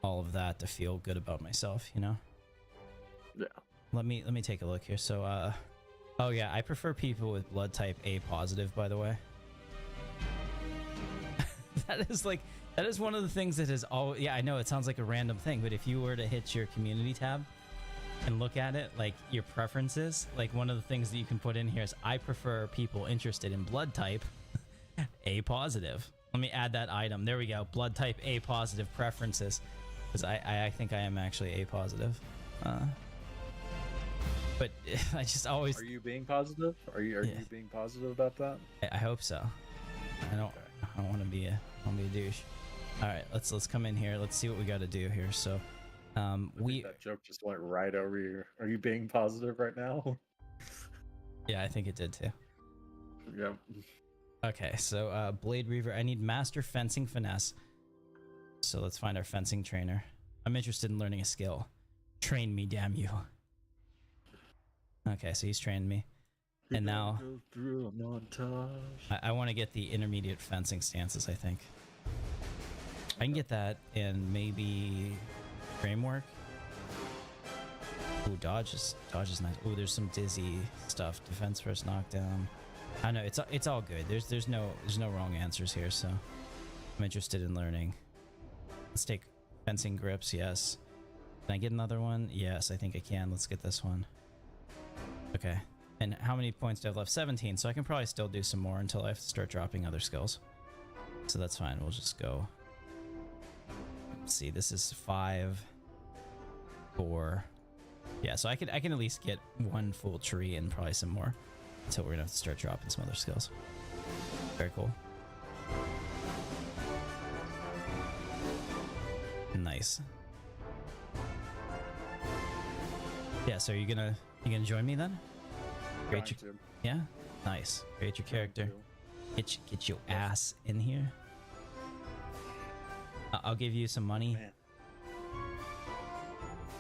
all of that to feel good about myself. You know. Yeah. Let me take a look here. So, oh yeah, I prefer people with blood type A positive, by the way. That is one of the things that is all. Yeah, I know it sounds like a random thing, but if you were to hit your community tab and look at it, like your preferences, like one of the things that you can put in here is I prefer people interested in blood type A positive. Let me add that item. There we go. Blood type A positive preferences, because I think I am actually A positive. But I just always. Are you being positive? Are you being positive about that? I hope so. I don't want to be a douche. All right, let's come in here. Let's see what we got to do here. So, that joke just went right over you. Are you being positive right now? Yeah, I think it did too. Yep. Okay, so Blade Reaver. I need Master Fencing Finesse. So let's find our fencing trainer. I'm interested in learning a skill. Train me, damn you. Okay, so he's trained me. And now go through a montage. I want to get the intermediate fencing stances, I think. I can get that in maybe framework. Ooh, dodge is nice. Ooh, there's some dizzy stuff. Defense first knockdown. I know it's all good. There's no wrong answers here, so I'm interested in learning. Let's take fencing grips, yes. Can I get another one? Yes, I think I can. Let's get this one. Okay. And how many points do I have left? 17, so I can probably still do some more until I have to start dropping other skills. So that's fine, we'll just go. Let's see, this is 5, 4. Yeah, so I can at least get 1 full tree and probably some more until we're gonna have to start dropping some other skills. Very cool. Nice. Yeah, so are you gonna join me then? Create your, yeah, nice. Create your character. Get your ass in here. I'll give you some money. Man.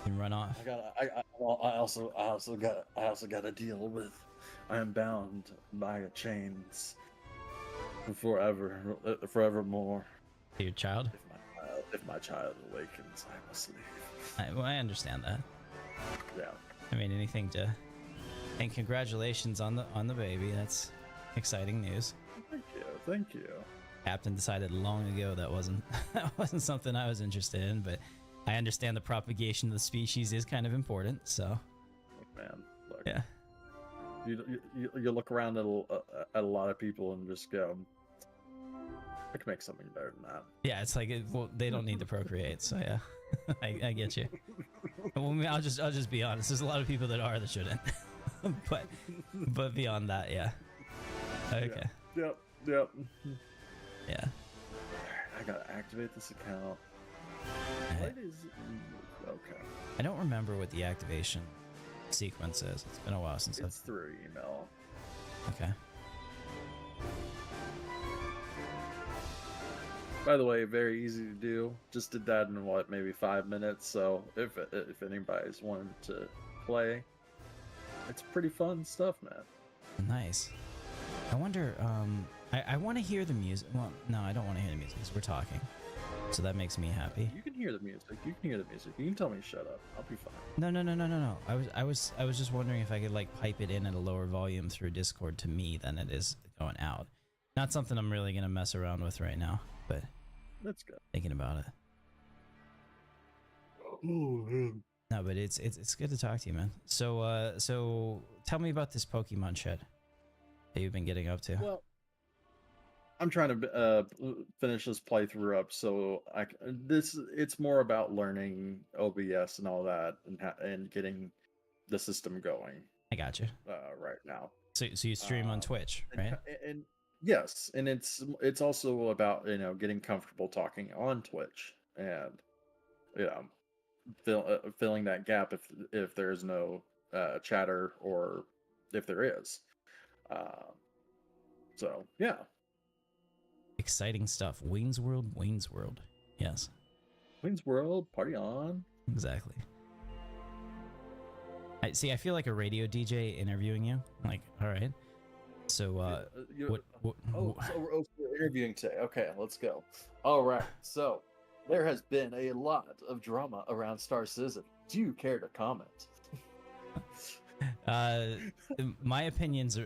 And run off. I also got to deal with. I am bound by chains forevermore. Your child? If my child awakens, I must leave. I understand that. Yeah. I mean, anything to. And congratulations on the baby. That's exciting news. Thank you. Captain decided long ago that wasn't something I was interested in, but I understand the propagation of the species is kind of important. So, man, look, yeah. You look around at a lot of people and just go, I can make something better than that. Yeah, it's like well, they don't need to procreate, so yeah, I get you. Well, I'll just be honest. There's a lot of people that shouldn't. but beyond that, yeah. Okay. Yep. Yeah. I gotta activate this account. What is okay? I don't remember what the activation sequence is. It's been a while since it's through email. Okay. By the way, very easy to do. Just did that in maybe 5 minutes. So if anybody's wanted to play, it's pretty fun stuff, man. Nice. I wonder, I want to hear the music. Well, no, I don't want to hear the music because we're talking. So that makes me happy. You can hear the music. You can hear the music. You can tell me to shut up. I'll be fine. No. I was just wondering if I could like pipe it in at a lower volume through Discord to me than it is going out. Not something I'm really gonna mess around with right now, but That's good. thinking about it. Oh, man. No, but it's good to talk to you, man. So tell me about this Pokemon shit that you've been getting up to. Well, I'm trying to finish this playthrough up, so it's more about learning OBS and all that, and getting the system going. I got you. Right now. So you stream on Twitch, right? And yes, and it's also about getting comfortable talking on Twitch, and filling that gap if there's no chatter, or if there is. So yeah. Exciting stuff. Wayne's World. Yes. Wayne's World, party on. Exactly. I feel like a radio DJ interviewing you. Like, all right. So, what so we're interviewing today. Okay, let's go. All right. So, there has been a lot of drama around Star Citizen. Do you care to comment? my opinions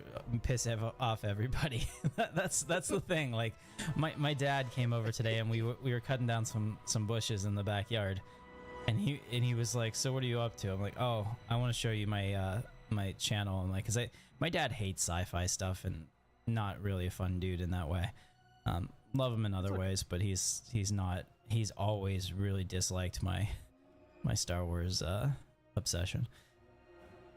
piss off everybody. that's the thing. Like, my dad came over today and we were cutting down some bushes in the backyard, and he was like, "So what are you up to?" I'm like, "Oh, I want to show you my my channel." I'm like, because my dad hates sci-fi stuff and not really a fun dude in that way. Love him in other ways, but he's always really disliked my Star Wars obsession.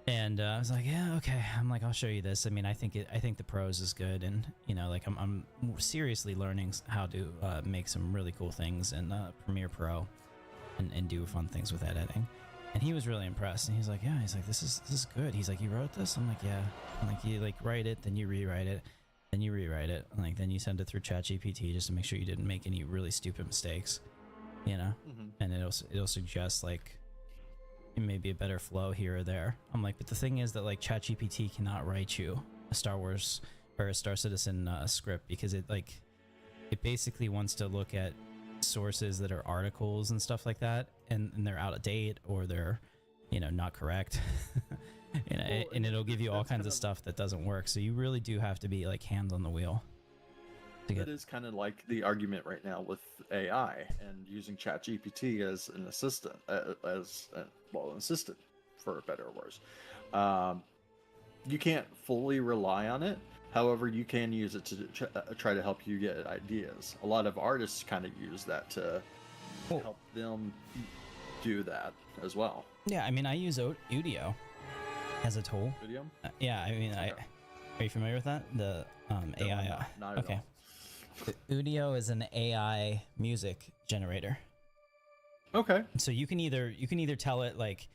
And I was like, yeah, okay. I'm like, I'll show you this. I mean, I think the pros is good, and like I'm seriously learning how to make some really cool things in Premiere Pro, and do fun things with editing. And he was really impressed, and he's like, yeah, he's like, this is good. He's like, you wrote this? I'm like, yeah. I'm like, you like write it, then you rewrite it, then you rewrite it, and like then you send it through ChatGPT just to make sure you didn't make any really stupid mistakes, Mm-hmm. And it'll suggest like maybe a better flow here or there. I'm like, but the thing is that like ChatGPT cannot write you a Star Wars or a Star Citizen script, because it basically wants to look at sources that are articles and stuff like that, and they're out of date, or they're not correct. And it'll give you all kinds of stuff that doesn't work. So you really do have to be like hands on the wheel. It is kind of like the argument right now with AI and using ChatGPT as an assistant, an assistant, for better or worse. You can't fully rely on it. However, you can use it to try to help you get ideas. A lot of artists kind of use that to help them do that as well. Yeah, I mean, I use Udio as a tool. Video? Yeah, I mean, Okay. Are you familiar with that? The AI. Not at okay. all. Udio is an AI music generator. Okay. So you can either tell it like,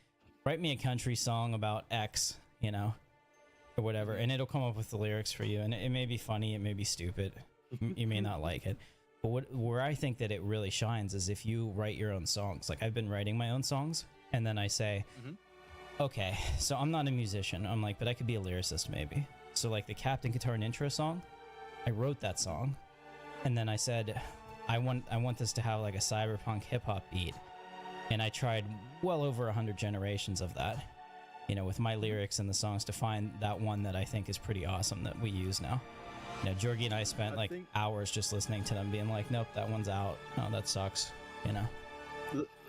write me a country song about X, or whatever, and it'll come up with the lyrics for you. And it may be funny, it may be stupid, you may not like it. But where I think that it really shines is if you write your own songs. Like, I've been writing my own songs, and then I say, okay, so I'm not a musician. I'm like, but I could be a lyricist maybe. So like the Captain Katarn intro song, I wrote that song. And then I said, I want this to have like a cyberpunk hip hop beat, and I tried well over 100 generations of that, with my lyrics and the songs to find that one that I think is pretty awesome that we use now. Georgie and I spent hours just listening to them, being like, nope, that one's out. No, that sucks.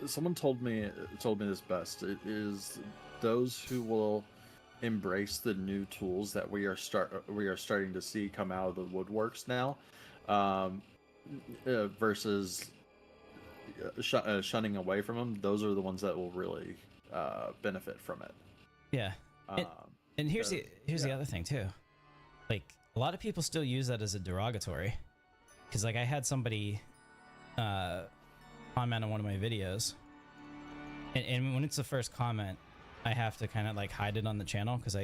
Someone told me this best. It is those who will embrace the new tools that we are starting to see come out of the woodworks now. Versus shunning away from them. Those are the ones that will really benefit from it. Yeah. And here's the other thing too. Like, a lot of people still use that as a derogatory, because like I had somebody comment on one of my videos, and when it's the first comment, I have to kind of like hide it on the channel, because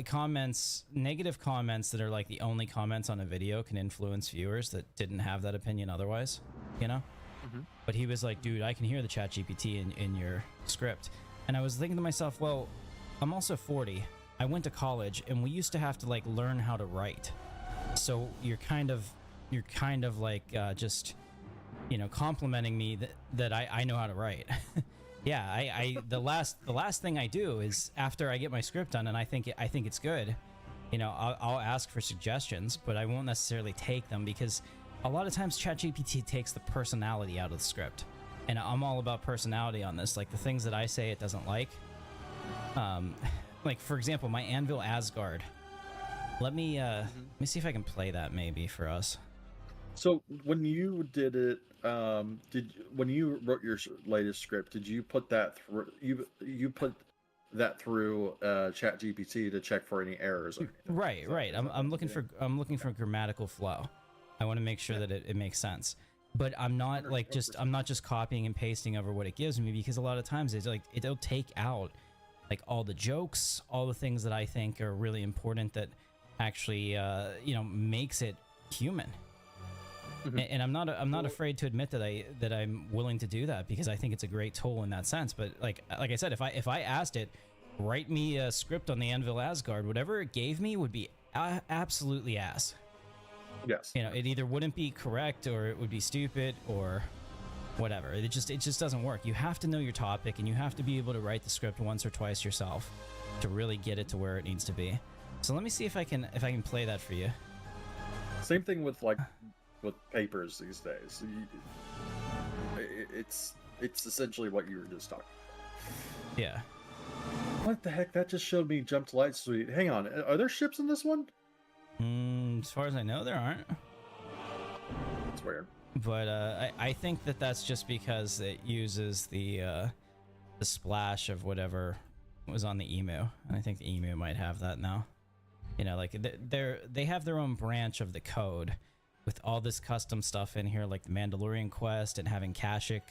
comments, negative comments that are like the only comments on a video can influence viewers that didn't have that opinion otherwise, But he was like, dude, I can hear the ChatGPT in your script. And I was thinking to myself, well, I'm also 40. I went to college and we used to have to like learn how to write. So you're kind of like just, you know, complimenting me that I know how to write. Yeah, I the last thing I do is after I get my script done and I think it's good, you know, I'll ask for suggestions, but I won't necessarily take them because a lot of times ChatGPT takes the personality out of the script, and I'm all about personality on this. Like the things that I say it doesn't like. Like for example, my Anvil Asgard. Let me see if I can play that maybe for us. So when you did it, when you wrote your latest script, did you put that through? You put that through ChatGPT to check for any errors or anything? Right. I'm looking for grammatical flow. I want to make sure that it makes sense. But I'm not like I'm not just copying and pasting over what it gives me, because a lot of times it's like it'll take out like all the jokes, all the things that I think are really important that actually you know, makes it human. And I'm not afraid to admit that I'm willing to do that, because I think it's a great tool in that sense. But like I said, if I asked it, write me a script on the Anvil Asgard, whatever it gave me would be absolutely ass. Yes. You know, it either wouldn't be correct or it would be stupid or whatever. It just doesn't work. You have to know your topic, and you have to be able to write the script once or twice yourself to really get it to where it needs to be. So let me see if I can play that for you. Same thing with like with papers these days. It's essentially what you were just talking about. Yeah. What the heck? That just showed me jump to light suite. Hang on, are there ships in this one? As far as I know, there aren't. It's weird. But I think that's just because it uses the splash of whatever was on the emu, and I think the emu might have that now. You know, like they have their own branch of the code with all this custom stuff in here, like the Mandalorian quest and having Kashyyyk,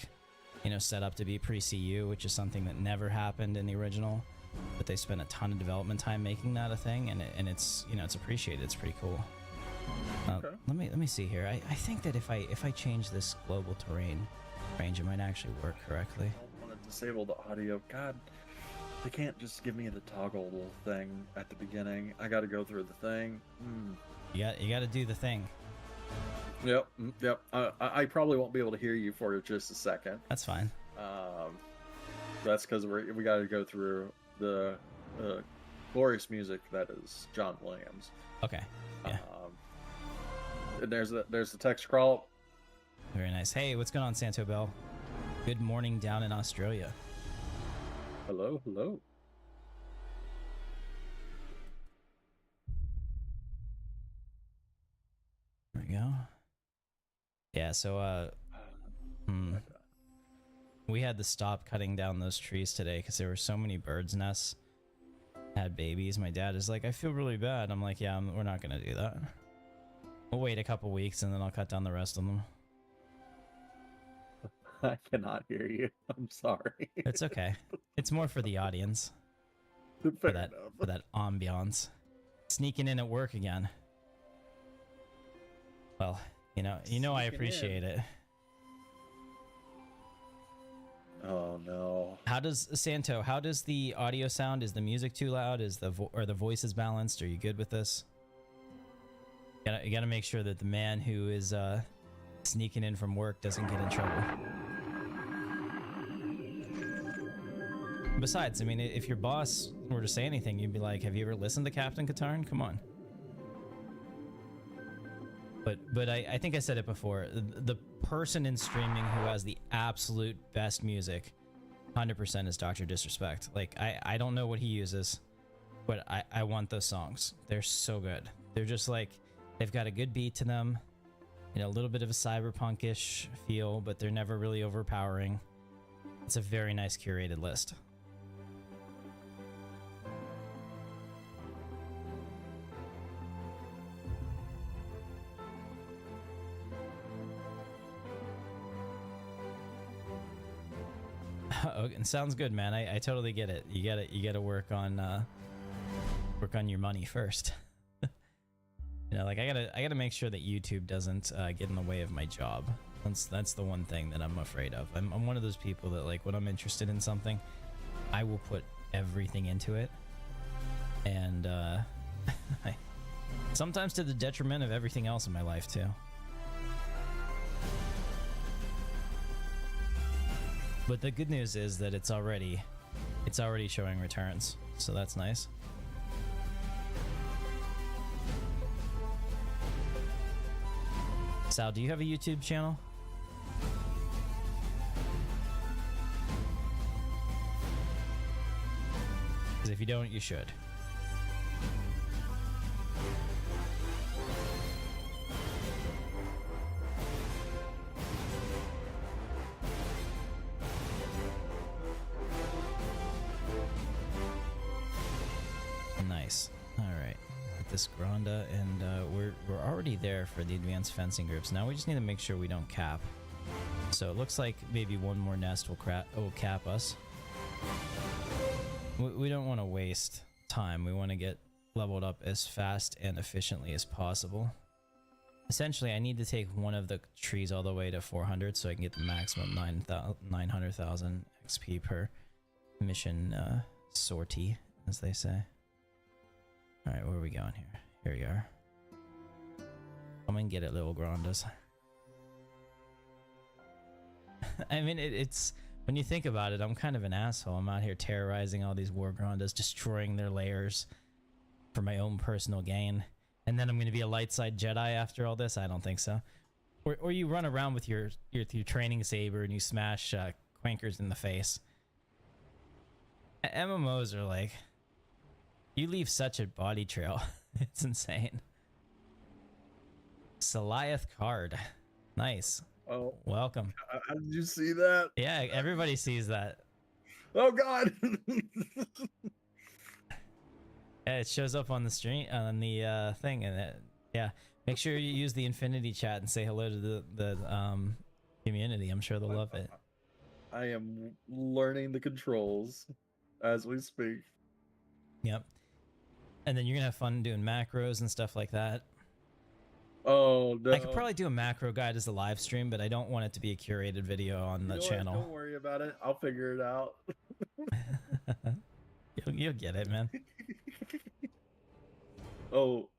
you know, set up to be pre-CU, which is something that never happened in the original. But they spent a ton of development time making that a thing, and it's, you know, it's appreciated. It's pretty cool. Okay. Let me see here. I think that if I change this global terrain range, it might actually work correctly. I don't want to disable the audio. God, they can't just give me the toggle thing at the beginning. I got to go through the thing. You got to do the thing. Yep. I probably won't be able to hear you for just a second. That's fine. That's because we got to go through the glorious music that is John Williams. Okay. Yeah. And there's the text crawl. Very nice. Hey, what's going on, Santo Bell? Good morning down in Australia. Hello. There we go. Yeah, so we had to stop cutting down those trees today because there were so many birds' nests had babies. My dad is like, I feel really bad. I'm like, yeah, we're not gonna do that. We'll wait a couple weeks and then I'll cut down the rest of them. I cannot hear you. I'm sorry. It's okay. It's more for the audience. For that ambiance. Sneaking in at work again. Well, you know I appreciate it. Oh no. How does the audio sound? Is the music too loud? Are the voices balanced? Are you good with this? You gotta make sure that the man who is sneaking in from work doesn't get in trouble. Besides, I mean, if your boss were to say anything, you'd be like, have you ever listened to Captain Katarn? Come on. But I think I said it before. The person in streaming who has the absolute best music, 100% is Dr. Disrespect. Like, I don't know what he uses, but I want those songs. They're so good. They're just like, they've got a good beat to them, you know, a little bit of a cyberpunkish feel, but they're never really overpowering. It's a very nice curated list. Oh, and sounds good, man. I totally get it. You gotta work on your money first. You know, like I gotta make sure that YouTube doesn't get in the way of my job. That's the one thing that I'm afraid of. I'm one of those people that, like, when I'm interested in something, I will put everything into it. And sometimes to the detriment of everything else in my life too. But the good news is that it's already showing returns, so that's nice. Sal, do you have a YouTube channel? Because if you don't, you should. Nice. All right. This Gronda, and we're already there for the advanced fencing groups. Now we just need to make sure we don't cap. So it looks like maybe one more nest will cap us. We don't want to waste time. We want to get leveled up as fast and efficiently as possible. Essentially, I need to take one of the trees all the way to 400 so I can get the maximum 900,000 XP per mission sortie, as they say. Alright, where are we going here? Here we are. Come and get it, little Grondas. I mean, it's... When you think about it, I'm kind of an asshole. I'm out here terrorizing all these war Grondas, destroying their lairs for my own personal gain. And then I'm going to be a light side Jedi after all this? I don't think so. Or you run around with your training saber and you smash quankers in the face. MMOs are like... You leave such a body trail. It's insane. Goliath card. Nice. Oh. Welcome. How did you see that? Yeah, everybody sees that. Oh God. Yeah, it shows up on the stream, on the thing, and yeah. Make sure you use the infinity chat and say hello to the community. I'm sure they'll love it. I am learning the controls as we speak. Yep. And then you're gonna have fun doing macros and stuff like that. Oh no! I could probably do a macro guide as a live stream, but I don't want it to be a curated video on the channel. Don't worry about it. I'll figure it out. You'll get it, man. Oh,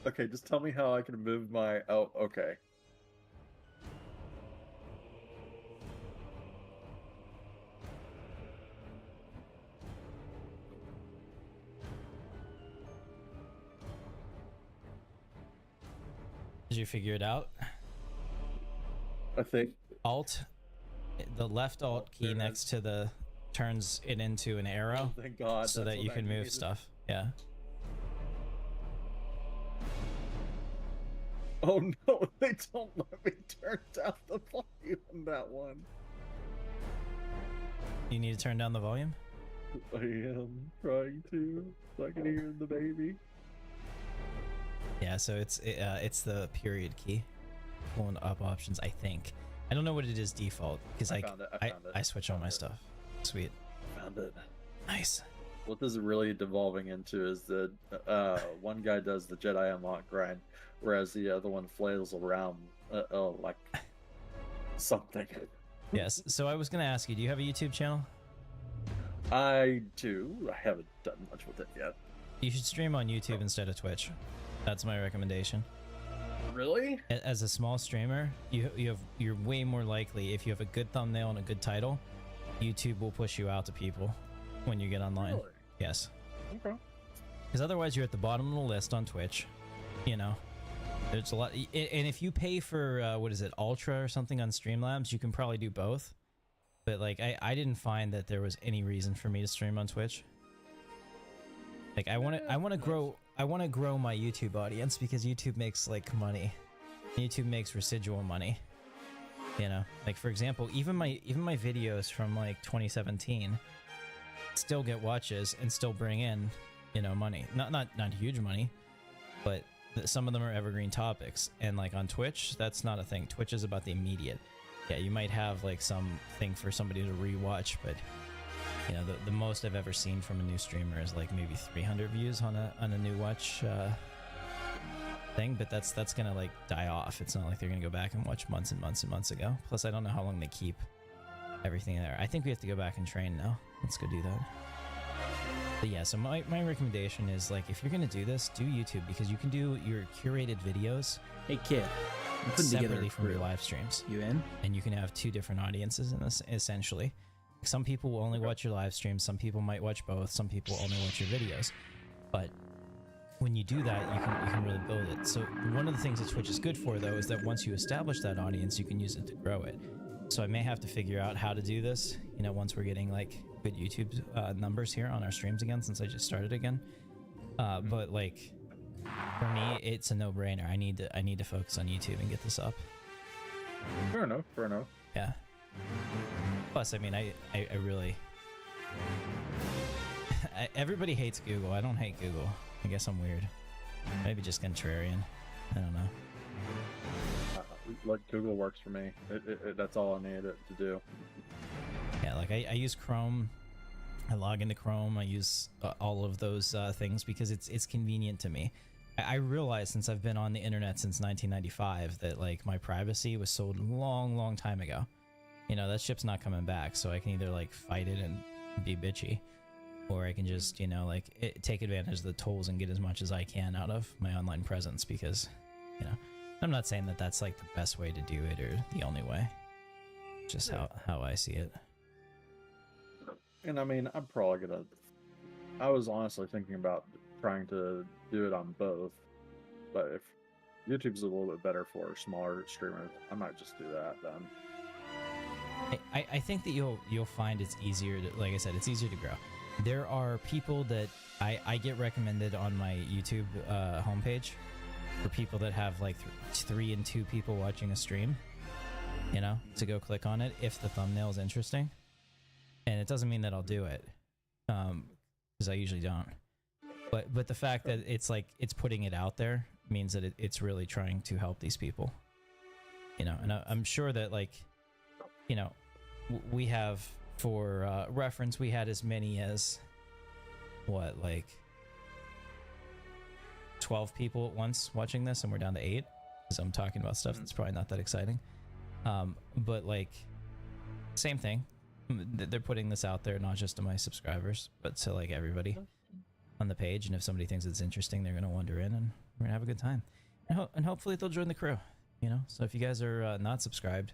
okay. Just tell me how I can move my. Oh, okay. Did you figure it out? I think Alt, the left Alt key next to the turns it into an arrow. Oh, thank God, so that you can move stuff. Yeah. Oh no, they don't let me turn down the volume on that one. You need to turn down the volume? I am trying to, so I can hear the baby. Yeah, so it's the period key. Pulling up options, I think. I don't know what it is default because I switch all my stuff. Sweet. Found it. Nice. What this is really devolving into is the one guy does the Jedi unlock grind, whereas the other one flails around like something. Yes. So I was gonna ask you, do you have a YouTube channel? I do. I haven't done much with it yet. You should stream on YouTube instead of Twitch. That's my recommendation. Really? As a small streamer, you're way more likely, if you have a good thumbnail and a good title, YouTube will push you out to people when you get online. Really? Yes. Okay. Because otherwise you're at the bottom of the list on Twitch. You know, there's a lot, and if you pay for what is it, Ultra or something on Streamlabs, you can probably do both. But like, I didn't find that there was any reason for me to stream on Twitch. Like, I want to grow my YouTube audience because YouTube makes like money. YouTube makes residual money. You know, like for example, even my videos from like 2017 still get watches and still bring in, you know, money. Not huge money, but some of them are evergreen topics. And like on Twitch, that's not a thing. Twitch is about the immediate. Yeah, you might have like something for somebody to rewatch, but you know, the most I've ever seen from a new streamer is like maybe 300 views on a new watch thing, but that's gonna like die off. It's not like they're gonna go back and watch months and months and months ago. Plus, I don't know how long they keep everything there. I think we have to go back and train now. Let's go do that. But yeah, so my recommendation is like if you're gonna do this, do YouTube because you can do your curated videos Hey kid, I'm putting together separately a from your crew. live streams, You in? and you can have two different audiences in this essentially. Some people will only watch your live streams, some people might watch both, some people only watch your videos. But when you do that, you can really build it. So one of the things that Twitch is good for though is that once you establish that audience, you can use it to grow it. So I may have to figure out how to do this, you know, once we're getting like good YouTube numbers here on our streams again, since I just started again. But like for me, it's a no-brainer. I need to focus on YouTube and get this up. Fair enough. Fair enough. Yeah. Plus, I mean, I really everybody hates Google. I don't hate Google. I guess I'm weird. Maybe just contrarian. I don't know. Like Google works for me. That's all I need it to do. Yeah, like I use Chrome. I log into Chrome. I use all of those things because it's convenient to me. I realized since I've been on the internet since 1995 that like my privacy was sold long time ago. You know, that ship's not coming back, so I can either like fight it and be bitchy, or I can just, you know, like take advantage of the tools and get as much as I can out of my online presence because, you know, I'm not saying that that's like the best way to do it or the only way. Just how I see it. And I mean, I'm probably gonna. I was honestly thinking about trying to do it on both, but if YouTube's a little bit better for smaller streamers, I might just do that then. I think that you'll find it's easier to, like I said, it's easier to grow. There are people that I get recommended on my YouTube homepage for people that have like 3 and 2 people watching a stream, you know, to go click on it if the thumbnail is interesting. And it doesn't mean that I'll do it, because I usually don't. But the fact that it's like it's putting it out there means that it's really trying to help these people, you know. And I'm sure that, like, you know, we have, for reference, we had as many as what, like 12 people at once watching this, and we're down to 8 because I'm talking about stuff that's probably not that exciting. But like, same thing. They're putting this out there not just to my subscribers, but to like everybody on the page. And if somebody thinks it's interesting, they're gonna wander in, and we're gonna have a good time. And hopefully they'll join the crew. You know. So if you guys are not subscribed,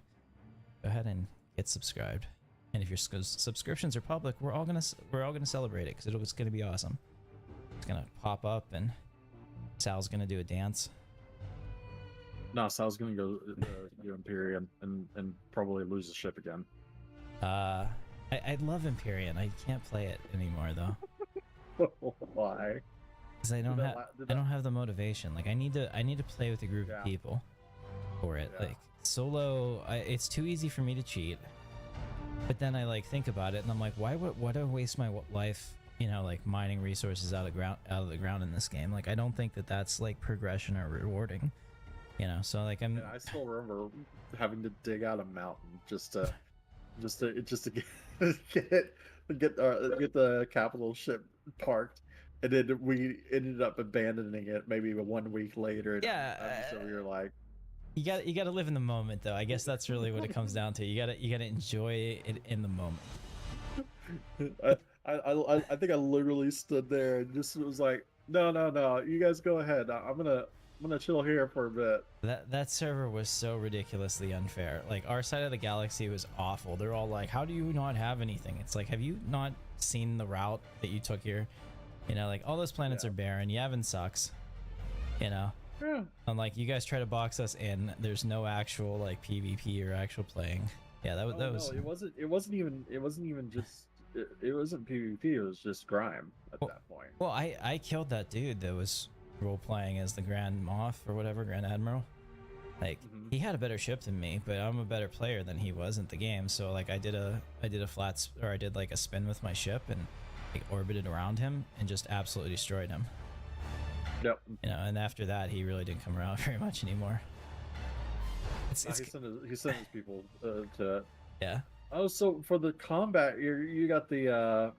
go ahead and get subscribed. And if your subscriptions are public, we're all gonna celebrate it because it's gonna be awesome. It's gonna pop up, and Sal's gonna do a dance. No, Sal's gonna go to Imperium and probably lose the ship again. I love Empyrean. I can't play it anymore though. Why? Because I don't have the motivation. Like I need to play with a group of people for it. Yeah. Like solo, it's too easy for me to cheat. But then I like think about it, and I'm like, why would I waste my life, you know, like mining resources out of the ground in this game? Like I don't think that that's like progression or rewarding, you know. So like And I still remember having to dig out a mountain just to get the capital ship parked, and then we ended up abandoning it maybe 1 week later. Yeah, so we were like, you got to live in the moment, though. I guess that's really what it comes down to. You gotta enjoy it in the moment. I think I literally stood there and just was like, no, you guys go ahead. I'm gonna chill here for a bit. That server was so ridiculously unfair. Like our side of the galaxy was awful. They're all like, how do you not have anything? It's like, have you not seen the route that you took here? You know, like all those planets are barren. Yavin sucks. You know. Yeah. And like you guys try to box us in. There's no actual like PvP or actual playing. Yeah, that was. No, it wasn't even just. It wasn't PvP. It was just grime at that point. Well, I killed that dude that was role playing as the Grand Moff or whatever, Grand Admiral. Like he had a better ship than me, but I'm a better player than he was at the game. So like I did a I did like a spin with my ship and like orbited around him and just absolutely destroyed him. Yep. You know, and after that he really didn't come around very much anymore. He sent his people to. Yeah. Oh, so for the combat, you got the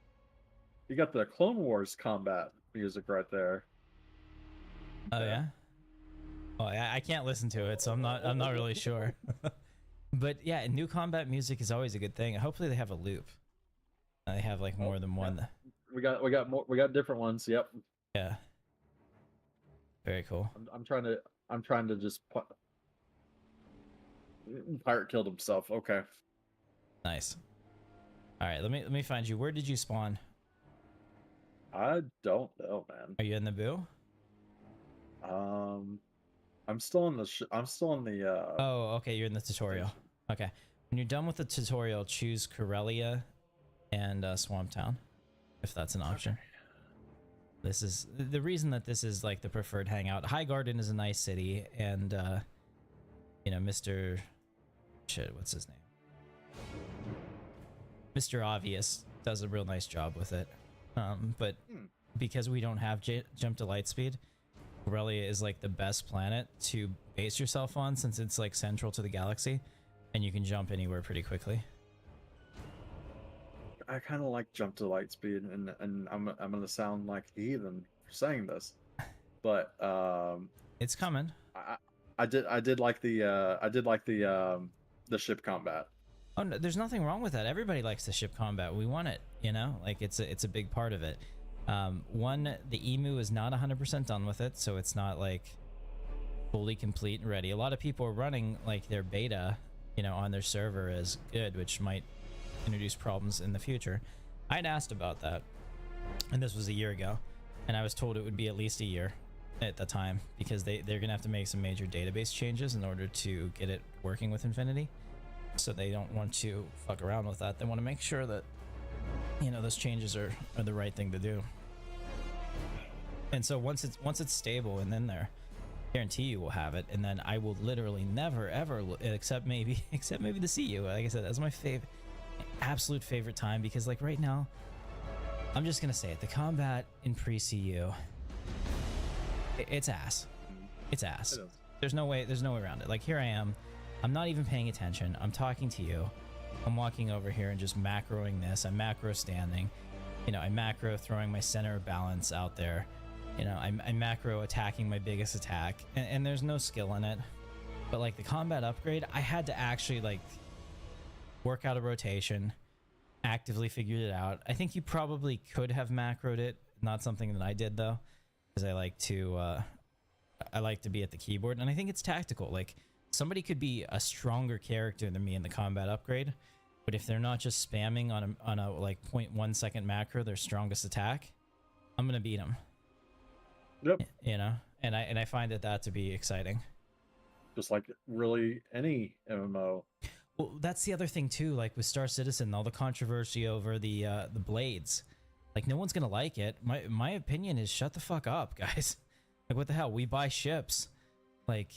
Clone Wars combat music right there. Oh yeah. Oh, I can't listen to it, so I'm not really sure. But yeah, new combat music is always a good thing. Hopefully they have a loop. They have like more than one. we got different ones. Yep. Yeah. Very cool. I'm trying to just pirate killed himself. Okay. Nice. All right, let me find you. Where did you spawn? I don't know, man. Are you in the boo? I'm still in the I'm still in the Oh, okay, you're in the tutorial. Okay. When you're done with the tutorial, choose Corellia and Swamp Town, if that's an option. Okay. This is the reason that this is like the preferred hangout. High Garden is a nice city, and you know, Mr. Shit, what's his name? Mr. Obvious does a real nice job with it. But because we don't have jump to light speed, Corellia is like the best planet to base yourself on, since it's like central to the galaxy and you can jump anywhere pretty quickly. I kind of like jump to light speed, and I'm gonna sound like a heathen for saying this, but It's coming. I did like the ship combat. Oh no, there's nothing wrong with that. Everybody likes the ship combat. We want it, you know, like it's a big part of it. One, the emu is not 100% done with it, so it's not like fully complete and ready. A lot of people are running like their beta, you know, on their server as good, which might introduce problems in the future. I'd asked about that, and this was a year ago, and I was told it would be at least a year at the time, because they're gonna have to make some major database changes in order to get it working with Infinity. So they don't want to fuck around with that. They want to make sure that, you know, those changes are the right thing to do. And so once it's stable and in there, guarantee you will have it. And then I will literally never ever, except maybe to see you. Like I said, that's my absolute favorite time, because like right now, I'm just gonna say it, the combat in pre-CU, it's ass. It's ass. It is. There's no way around it. Like here I am, I'm not even paying attention. I'm talking to you. I'm walking over here and just macroing this. I'm macro standing. You know, I'm macro throwing my center of balance out there. You know, I'm macro attacking my biggest attack. And there's no skill in it. But like the combat upgrade, I had to actually like work out a rotation, actively figured it out. I think you probably could have macroed it. Not something that I did though, because I like to be at the keyboard. And I think it's tactical. Like, somebody could be a stronger character than me in the combat upgrade, but if they're not just spamming on a like 0.1 second macro their strongest attack, I'm gonna beat them. Yep. You know, and I find that to be exciting. Just like really any MMO. Well, that's the other thing too. Like with Star Citizen, all the controversy over the blades, like no one's gonna like it. My opinion is shut the fuck up, guys. Like what the hell? We buy ships, like.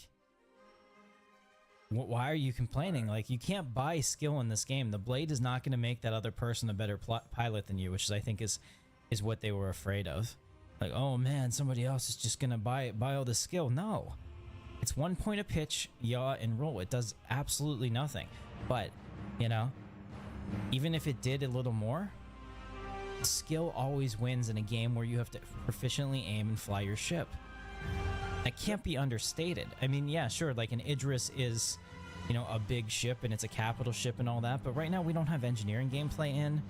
Why are you complaining? Like, you can't buy skill in this game. The blade is not going to make that other person a better pilot than you, which is, I think is what they were afraid of. Like, oh man, somebody else is just going to buy all the skill. No. It's 1 point of pitch, yaw, and roll. It does absolutely nothing. But, you know, even if it did a little more, skill always wins in a game where you have to proficiently aim and fly your ship. That can't be understated. I mean, yeah, sure, like an Idris is, you know, a big ship and it's a capital ship and all that, but right now we don't have engineering gameplay in.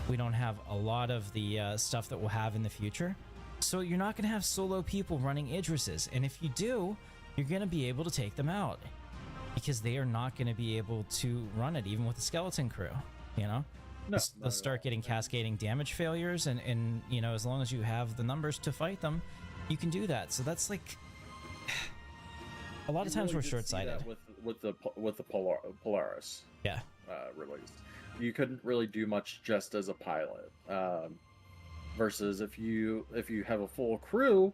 We don't have a lot of the stuff that we'll have in the future. So you're not going to have solo people running Idrises. And if you do, you're going to be able to take them out, because they are not going to be able to run it even with a skeleton crew, you know? No, they'll start getting cascading damage failures, and you know, as long as you have the numbers to fight them, you can do that. So that's like... A lot of times we're short-sighted. With the Polaris. Yeah. Release, you couldn't really do much just as a pilot. Versus if you have a full crew,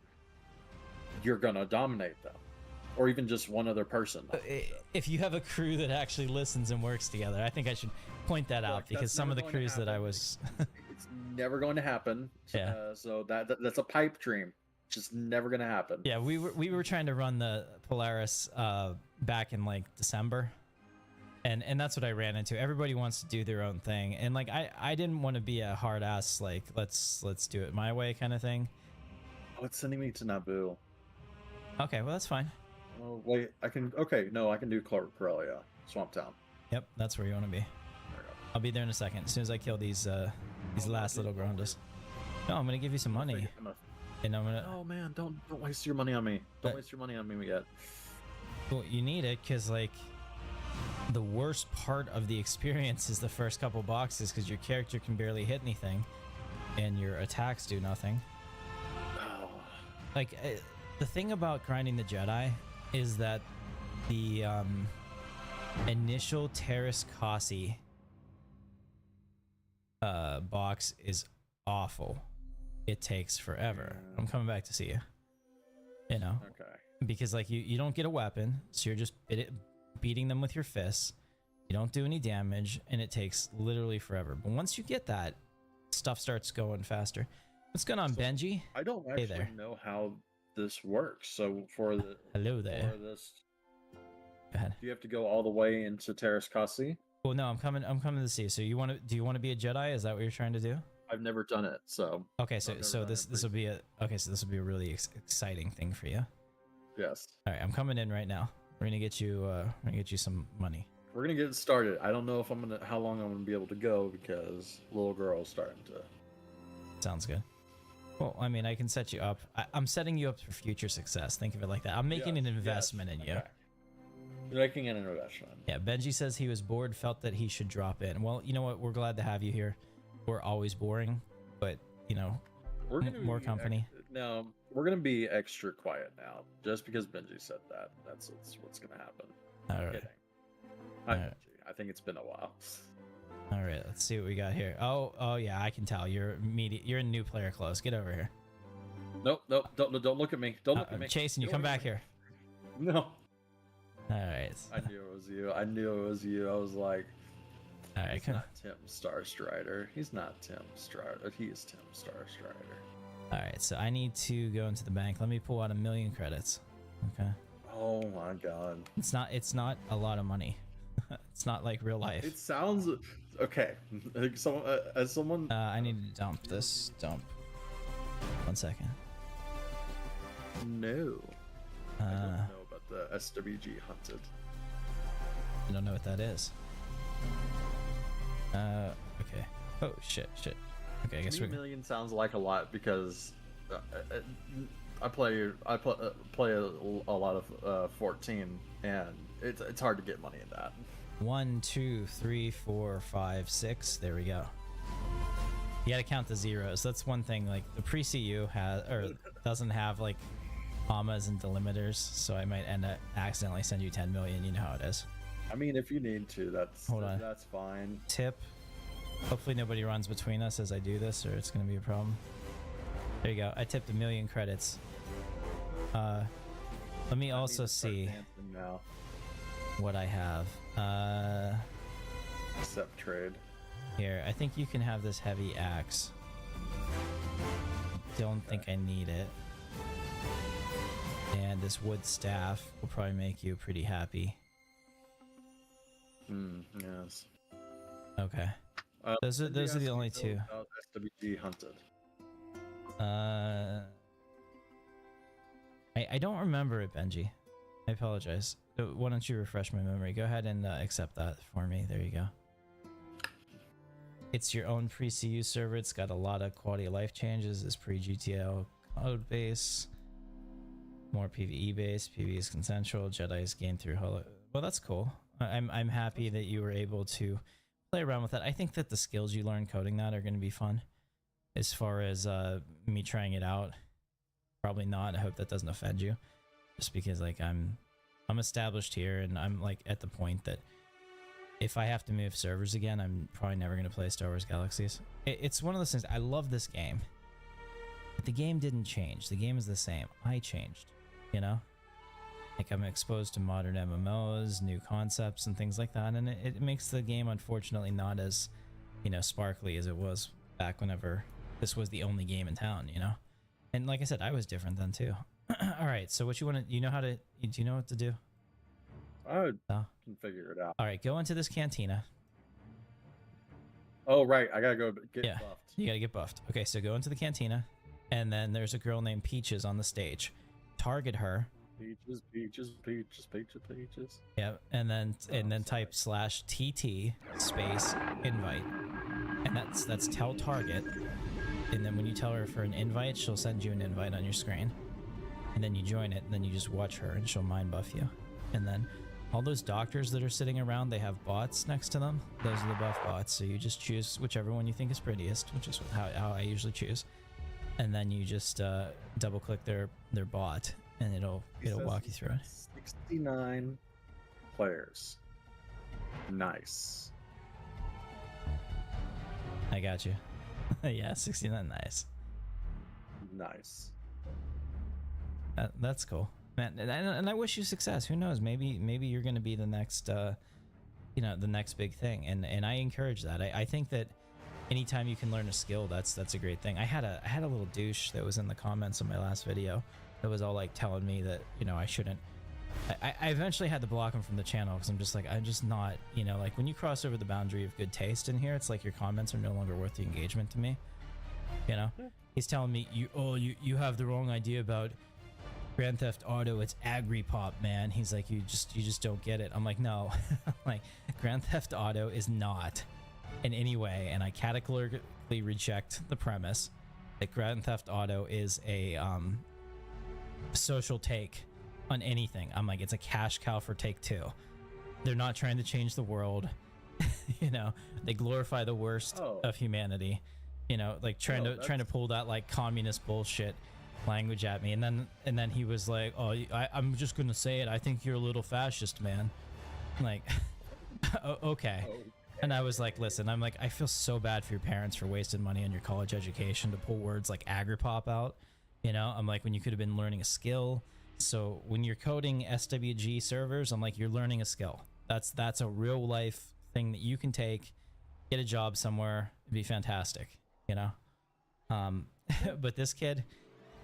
you're gonna dominate them, or even just one other person. If you have a crew that actually listens and works together, I think I should point that out, because some of the crews that I was. It's never going to happen. Yeah. So that's a pipe dream. Just never gonna happen. Yeah, we were trying to run the Polaris back in like December, and that's what I ran into. Everybody wants to do their own thing, and like I didn't want to be a hard ass like let's do it my way kind of thing. Oh, it's sending me to Naboo. Okay, well that's fine. Oh wait, I can. Okay, no, I can do Corellia, Swamp Town. Yep, that's where you want to be. There we go. I'll be there in a second, as soon as I kill these last little Grondas. No, I'm gonna give you some money, and I'm gonna. Oh man, don't waste your money on me. Don't waste your money on me yet. Well, you need it because like the worst part of the experience is the first couple boxes because your character can barely hit anything, and your attacks do nothing. Oh. Like the thing about grinding the Jedi is that the initial Terrace Kasi box is awful. It takes forever. I'm coming back to see you. You know. Okay. Because like you don't get a weapon, so you're just beating them with your fists. You don't do any damage, and it takes literally forever. But once you get that, stuff starts going faster. What's going on, Benji? I don't actually know how this works. So for the hello there. For this, go ahead. Do you have to go all the way into Terrace Kasi? Well, no, I'm coming to see you. So you want to? Do you want to be a Jedi? Is that what you're trying to do? I've never done it, so. Okay, so this will be a really exciting thing for you. Yes. All right, I'm coming in right now. We're gonna get you some money. We're gonna get started. I don't know if how long I'm gonna be able to go because little girl's starting to. Sounds good. Well, I mean, I can set you up. I'm setting you up for future success. Think of it like that. I'm making an investment in you. Okay. You're making an investment. Yeah, Benji says he was bored, felt that he should drop in. Well, you know what? We're glad to have you here. We're always boring, but you know, we're gonna more company. No, we're gonna be extra quiet now, just because Benji said that. That's what's gonna happen. All right. Kidding. All right. I think it's been a while. All right, let's see what we got here. Oh yeah, I can tell you're in new player clothes. Get over here. Nope, don't look at me. Don't look at me. Chasing you, come back here. No. All right. I knew it was you. I was like, all right, he's not Tim Starstrider. He's not Tim Strider. He is Tim Starstrider. All right, so I need to go into the bank. Let me pull out 1,000,000 credits. Okay. Oh my god. It's not a lot of money. It's not like real life. It sounds okay. So, as someone, I need to dump this. Dump. 1 second. No. I don't know about the SWG hunted. I don't know what that is. Okay. Oh shit. Okay, I guess $3 million sounds like a lot because I play a lot of 14, and it's hard to get money in that. 1, 2, 3, 4, 5, 6. There we go. You gotta count the zeros. That's one thing. Like the pre-CU doesn't have like commas and delimiters, so I might end up accidentally send you 10 million. You know how it is. I mean, if you need to, that's fine. Tip. Hopefully nobody runs between us as I do this, or it's gonna be a problem. There you go. I tipped 1,000,000 credits. Let me also see what I have. Accept trade. Here, I think you can have this heavy axe. Don't think I need it. And this wood staff will probably make you pretty happy. Yes. Okay. Those are the only two. SWG hunted. I don't remember it, Benji. I apologize. Why don't you refresh my memory? Go ahead and accept that for me. There you go. It's your own pre-CU server. It's got a lot of quality of life changes. It's pre-GTL code base. More PvE base. PvE is consensual. Jedi is gained through holo. Well, that's cool. I'm happy that you were able to play around with that. I think that the skills you learn coding that are going to be fun. As far as me trying it out, probably not. I hope that doesn't offend you. Just because like I'm established here, and I'm like at the point that if I have to move servers again, I'm probably never going to play Star Wars Galaxies. It's one of those things. I love this game, but the game didn't change. The game is the same. I changed, you know? Like I'm exposed to modern MMOs, new concepts and things like that, and it makes the game unfortunately not as, you know, sparkly as it was back whenever this was the only game in town, you know? And like I said, I was different then too. All right, so what you want to, do you know what to do? I can figure it out. All right, go into this cantina. Oh, right. I gotta go get buffed. You gotta get buffed. Okay, so go into the cantina, and then there's a girl named Peaches on the stage. Target her. Peaches. Yeah, and then type /TT space invite, and that's tell target. and then when you tell her for an invite, she'll send you an invite on your screen, and then you join it, and then you just watch her, and she'll mind buff you. And then all those doctors that are sitting around, they have bots next to them. Those are the buff bots. So you just choose whichever one you think is prettiest, which is how I usually choose. And then you just double click their bot, and it'll walk you through it. 69 players. Nice. I got you. Yeah, 69. Nice. Nice. That's cool, man. And I wish you success. Who knows? Maybe you're going to be the next, the next big thing. And I encourage that. I think that anytime you can learn a skill, that's a great thing. I had a little douche that was in the comments of my last video that was all like telling me that I shouldn't. I eventually had to block him from the channel because I'm just not, like when you cross over the boundary of good taste in here, it's like your comments are no longer worth the engagement to me. He's telling me you have the wrong idea about Grand Theft Auto. It's agri-pop, man. He's like, you just don't get it. I'm like, no. Like, Grand Theft Auto is not in any way, and I categorically reject the premise that Grand Theft Auto is a social take on anything. I'm like, it's a cash cow for Take-Two. They're not trying to change the world. They glorify the worst of humanity. Like trying to pull that like communist bullshit language at me, and then he was like, oh, I'm just gonna say it, I think you're a little fascist, man. I'm like, okay. And I was like, listen, I'm like, I feel so bad for your parents for wasting money on your college education to pull words like agri-pop out. I'm like, when you could have been learning a skill. So when you're coding SWG servers, I'm like, you're learning a skill. That's a real life thing that you can take, get a job somewhere, it'd be fantastic, but this kid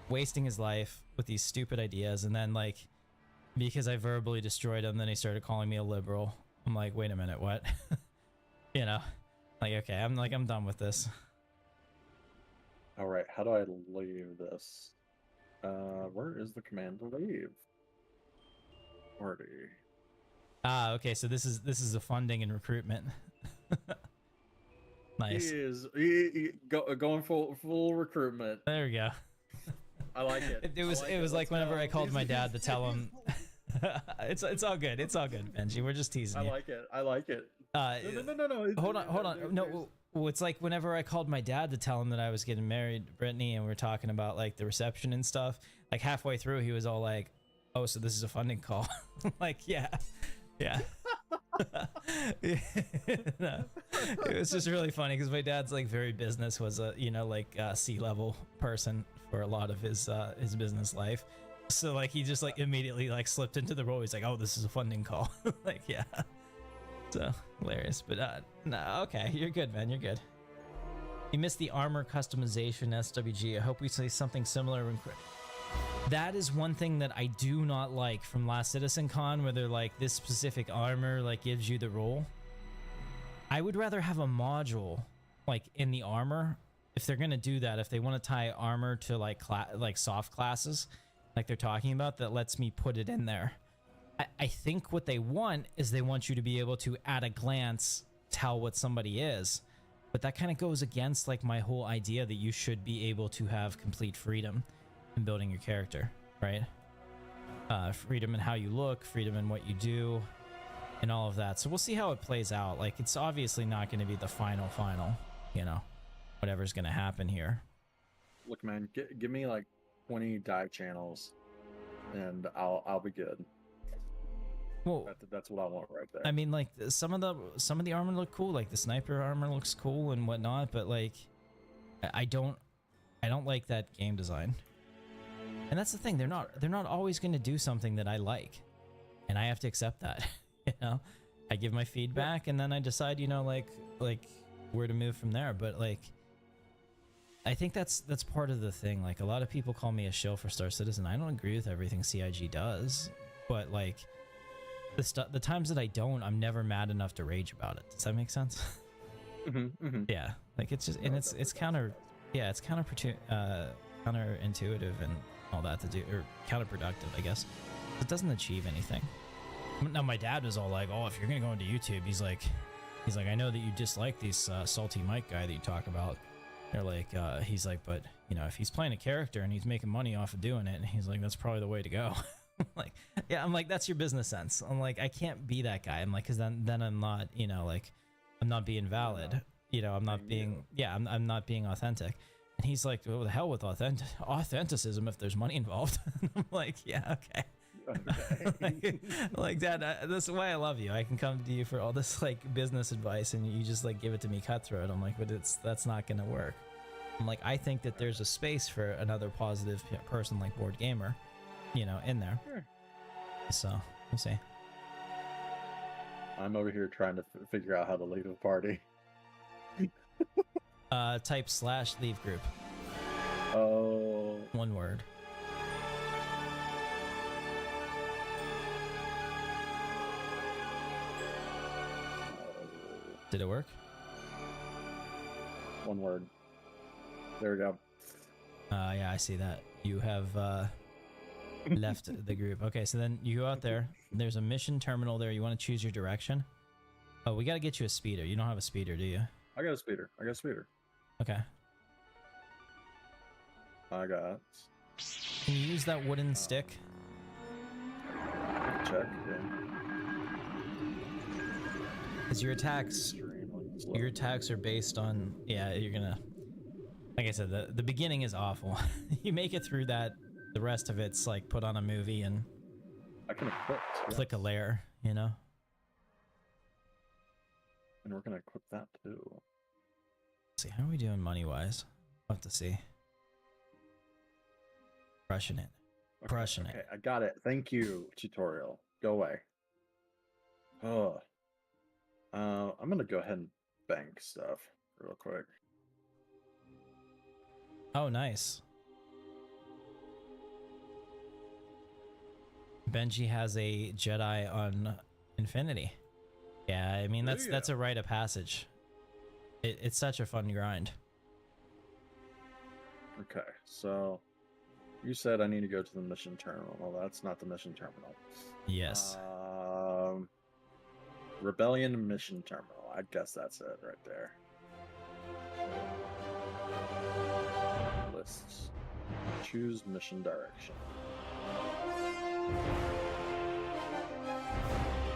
wasting his life with these stupid ideas, and then like, because I verbally destroyed him, then he started calling me a liberal. I'm like, wait a minute, what? Like, okay, I'm done with this. All right, how do I leave this? Where is the command to leave? Party. Okay, so this is the funding and recruitment. Nice. He going full recruitment. There we go. I like it. It was like whenever I called my dad to tell him. It's all good. It's all good, Benji. We're just teasing you. I like it. No. Hold on. No, it's like whenever I called my dad to tell him that I was getting married to Brittany, and we're talking about like the reception and stuff. Like halfway through, he was all like, "Oh, so this is a funding call?" Like, yeah. No. It was just really funny because my dad's like very business, was a C-level person for a lot of his business life. So like he just like immediately like slipped into the role. He's like, "Oh, this is a funding call." Like, yeah. So hilarious. But no, okay, you're good, man. You're good. You missed the armor customization SWG. I hope we say something similar. That is one thing that I do not like from Last Citizen Con, where they're like, this specific armor like gives you the role. I would rather have a module like in the armor, if they're gonna do that, if they want to tie armor to like soft classes like they're talking about, that lets me put it in there. I think what they want is they want you to be able to at a glance tell what somebody is, but that kind of goes against like my whole idea that you should be able to have complete freedom in building your character, right? Freedom in how you look, freedom in what you do, and all of that. So we'll see how it plays out. Like, it's obviously not going to be the final, whatever's going to happen here. Look, man, give me like 20 dive channels, and I'll be good. Well, that's what I want right there. I mean, like some of the armor look cool, like the sniper armor looks cool and whatnot, but like, I don't like that game design. And that's the thing, they're not always going to do something that I like, and I have to accept that. I give my feedback, and then I decide, like where to move from there. But like, I think that's part of the thing. Like, a lot of people call me a shill for Star Citizen. I don't agree with everything CIG does, but like, the times that I don't, I'm never mad enough to rage about it. Does that make sense? Yeah, like it's just, and it's counterintuitive and all that to do, or counterproductive, I guess. It doesn't achieve anything. Now my dad was all like, "Oh, if you're gonna go into YouTube," he's like, I know that you dislike this salty Mike guy that you talk about, they're like, he's like, but you know, if he's playing a character and he's making money off of doing it, and he's like, that's probably the way to go. Like, yeah, I'm like, that's your business sense. I'm like, I can't be that guy. I'm like, because then I'm not, you know, like, I'm not being valid. You know, I'm not being, yeah, I'm not being authentic. And he's like, well, the hell with authenticism if there's money involved. I'm like, yeah, okay. like Dad, that's why I love you. I can come to you for all this like business advice, and you just like give it to me cutthroat. I'm like, but that's not gonna work. I'm like, I think that there's a space for another positive person like Board Gamer, you know, in there. Sure. So we'll see. I'm over here trying to figure out how to leave a party. Type / leave group. Oh. One word. Did it work? One word. There we go. Yeah, I see that. You have left the group. Okay, so then you go out there. There's a mission terminal there. You want to choose your direction? Oh, we got to get you a speeder. You don't have a speeder, do you? I got a speeder. Okay. I got. Can you use that wooden stick? Check. Because your attacks are based on, yeah, you're gonna, like I said, the beginning is awful. You make it through that, the rest of it's like put on a movie and I can equip. click a layer, you know? And we're gonna equip that too. Let's see, how are we doing money-wise? We'll have to see. Crushing it. Crushing Okay, it. I got it. Thank you, tutorial. Go away. Oh. I'm gonna go ahead and bank stuff real quick. Oh, nice. Benji has a Jedi on Infinity. Yeah, I mean, that's a rite of passage. It's such a fun grind. Okay, so you said I need to go to the mission terminal. Well, that's not the mission terminal. Yes. Rebellion mission terminal. I guess that's it right there. Lists. Choose mission direction.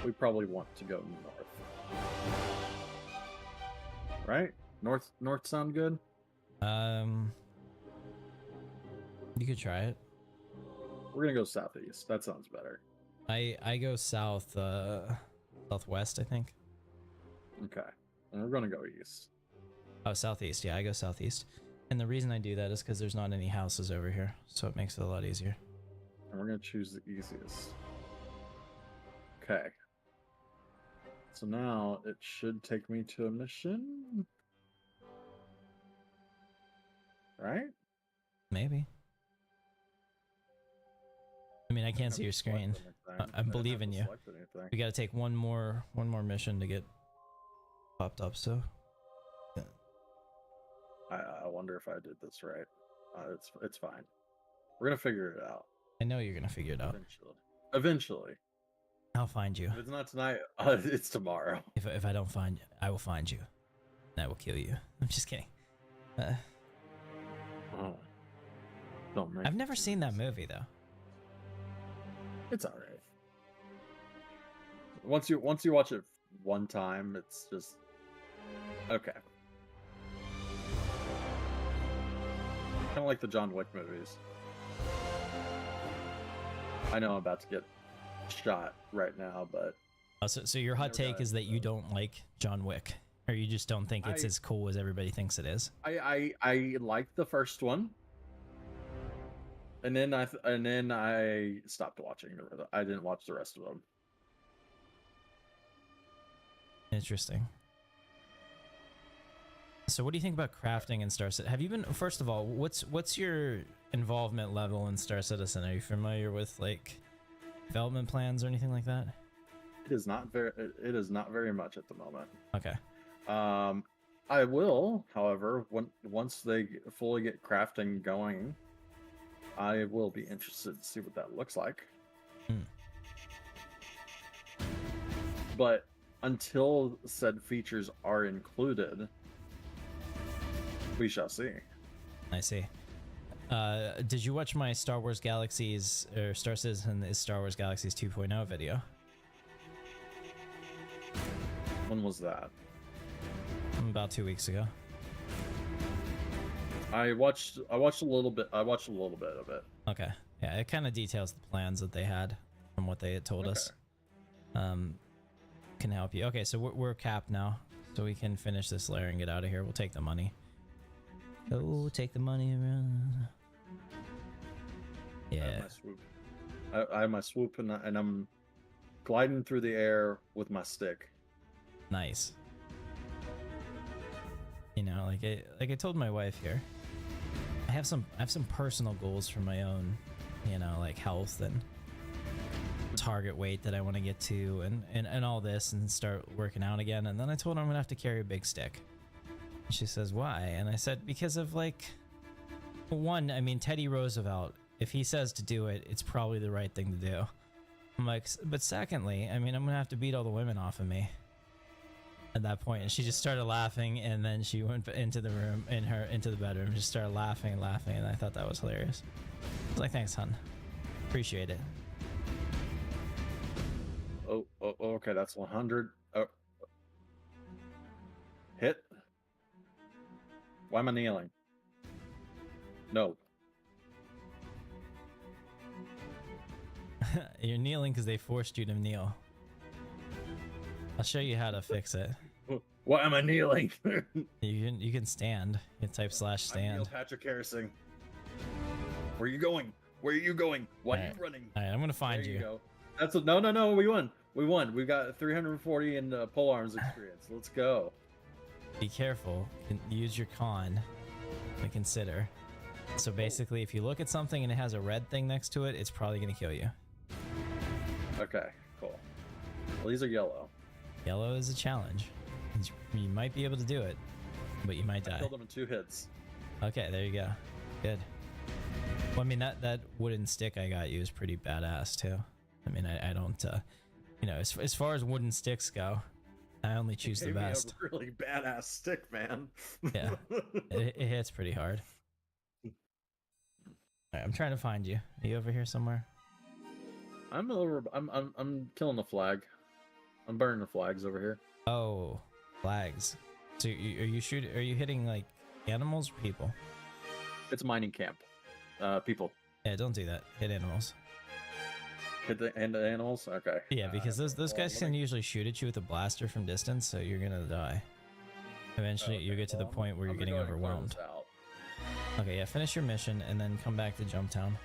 We probably want to go north. Right? North sound good? You could try it. We're gonna go southeast. That sounds better. I go southwest, I think. Okay. And we're gonna go east. Oh, southeast. Yeah, I go southeast. And the reason I do that is because there's not any houses over here, so it makes it a lot easier. And we're gonna choose the easiest. Okay. So now it should take me to a mission. Right? Maybe. I mean, I can't see your screen. I'm believing you. We got to take one more mission to get popped up. So I wonder if I did this right. It's fine. We're gonna figure it out. I know you're gonna figure it out. Eventually. I'll find you. If it's not tonight, it's tomorrow. If I don't find you, I will find you. And I will kill you. I'm just kidding. Don't make I've never seen that movie though. It's all right. Once you watch it one time, it's just okay. Kind of like the John Wick movies. I know I'm about to get shot right now, but so your hot take is that you don't like John Wick, or you just don't think it's as cool as everybody thinks it is. I liked the first one, and then I stopped watching. I didn't watch the rest of them. Interesting. So what do you think about crafting in Star Citizen? Have you been, first of all, what's your involvement level in Star Citizen? Are you familiar with like development plans or anything like that? It is not very much at the moment. Okay. I will, however, once they fully get crafting going, I will be interested to see what that looks like. But until said features are included, We shall see. I see. Did you watch my Star Wars Galaxies or Star Citizen is Star Wars Galaxies 2.0 video? When was that? About 2 weeks ago. I watched a little bit. I watched a little bit of it. Okay. Yeah, it kind of details the plans that they had from what they had told us. Can help you. Okay, so we're capped now, so we can finish this layer and get out of here. We'll take the money. Oh, take the money around. Yeah. I have my swoop and I'm gliding through the air with my stick. Nice. You know, like I told my wife here, I have some personal goals for my own, you know, like health and target weight that I want to get to and all this and start working out again. And then I told her I'm gonna have to carry a big stick. And she says, why? And I said, because of like, one, I mean, Teddy Roosevelt, if he says to do it, it's probably the right thing to do. I'm like, but secondly, I mean, I'm gonna have to beat all the women off of me at that point. And she just started laughing, and then she went into the room, into the bedroom, just started laughing, and I thought that was hilarious. I was like, thanks, hon. Appreciate it. Oh, okay, that's 100. Hit. Why am I kneeling? No. You're kneeling because they forced you to kneel. I'll show you how to fix it. Why am I kneeling? You can stand. You can type /stand. I'm Neil Patrick Harrison. Where are you going? Where are you going? Why are you running? All right, I'm gonna find There you. go. That's a, no. We won. We won. We got 340 in pole arms experience. Let's go. Be careful. Use your con to consider. So basically, if you look at something and it has a red thing next to it, it's probably gonna kill you. Okay, cool. Well, these are yellow. Yellow is a challenge. You might be able to do it, but you might I die. killed them in 2 hits. Okay, there you go. Good. Well, I mean, that wooden stick I got you is pretty badass too. I mean, I don't, you know, as far as wooden sticks go, I only choose the Gave me best. a really badass stick, man. Yeah, it hits pretty hard. All right, I'm trying to find you. Are you over here somewhere? I'm killing the flag. I'm burning the flags over here. Oh, flags. So are you hitting like animals or people? It's mining camp. People. Yeah, don't do that. Hit animals. Hit the animals? Okay. Yeah, because those guys can usually shoot at you with a blaster from distance, so you're gonna die. Eventually, you get to the point where you're getting overwhelmed. Okay, yeah, finish your mission and then come back to Jump Town.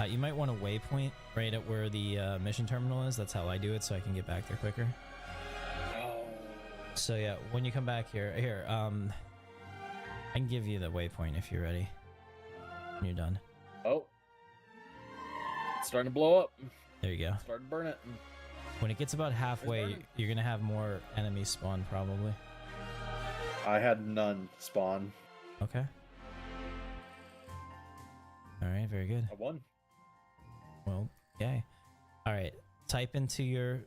You might want a waypoint right at where the mission terminal is. That's how I do it, so I can get back there quicker. So yeah, when you come back here, I can give you the waypoint if you're ready. When you're done. Oh. It's starting to blow up. There you go. Starting to burn it. When it gets about halfway, you're gonna have more enemies spawn probably. I had none spawn. Okay. All right, very good. I won. Well, yay. All right, type into your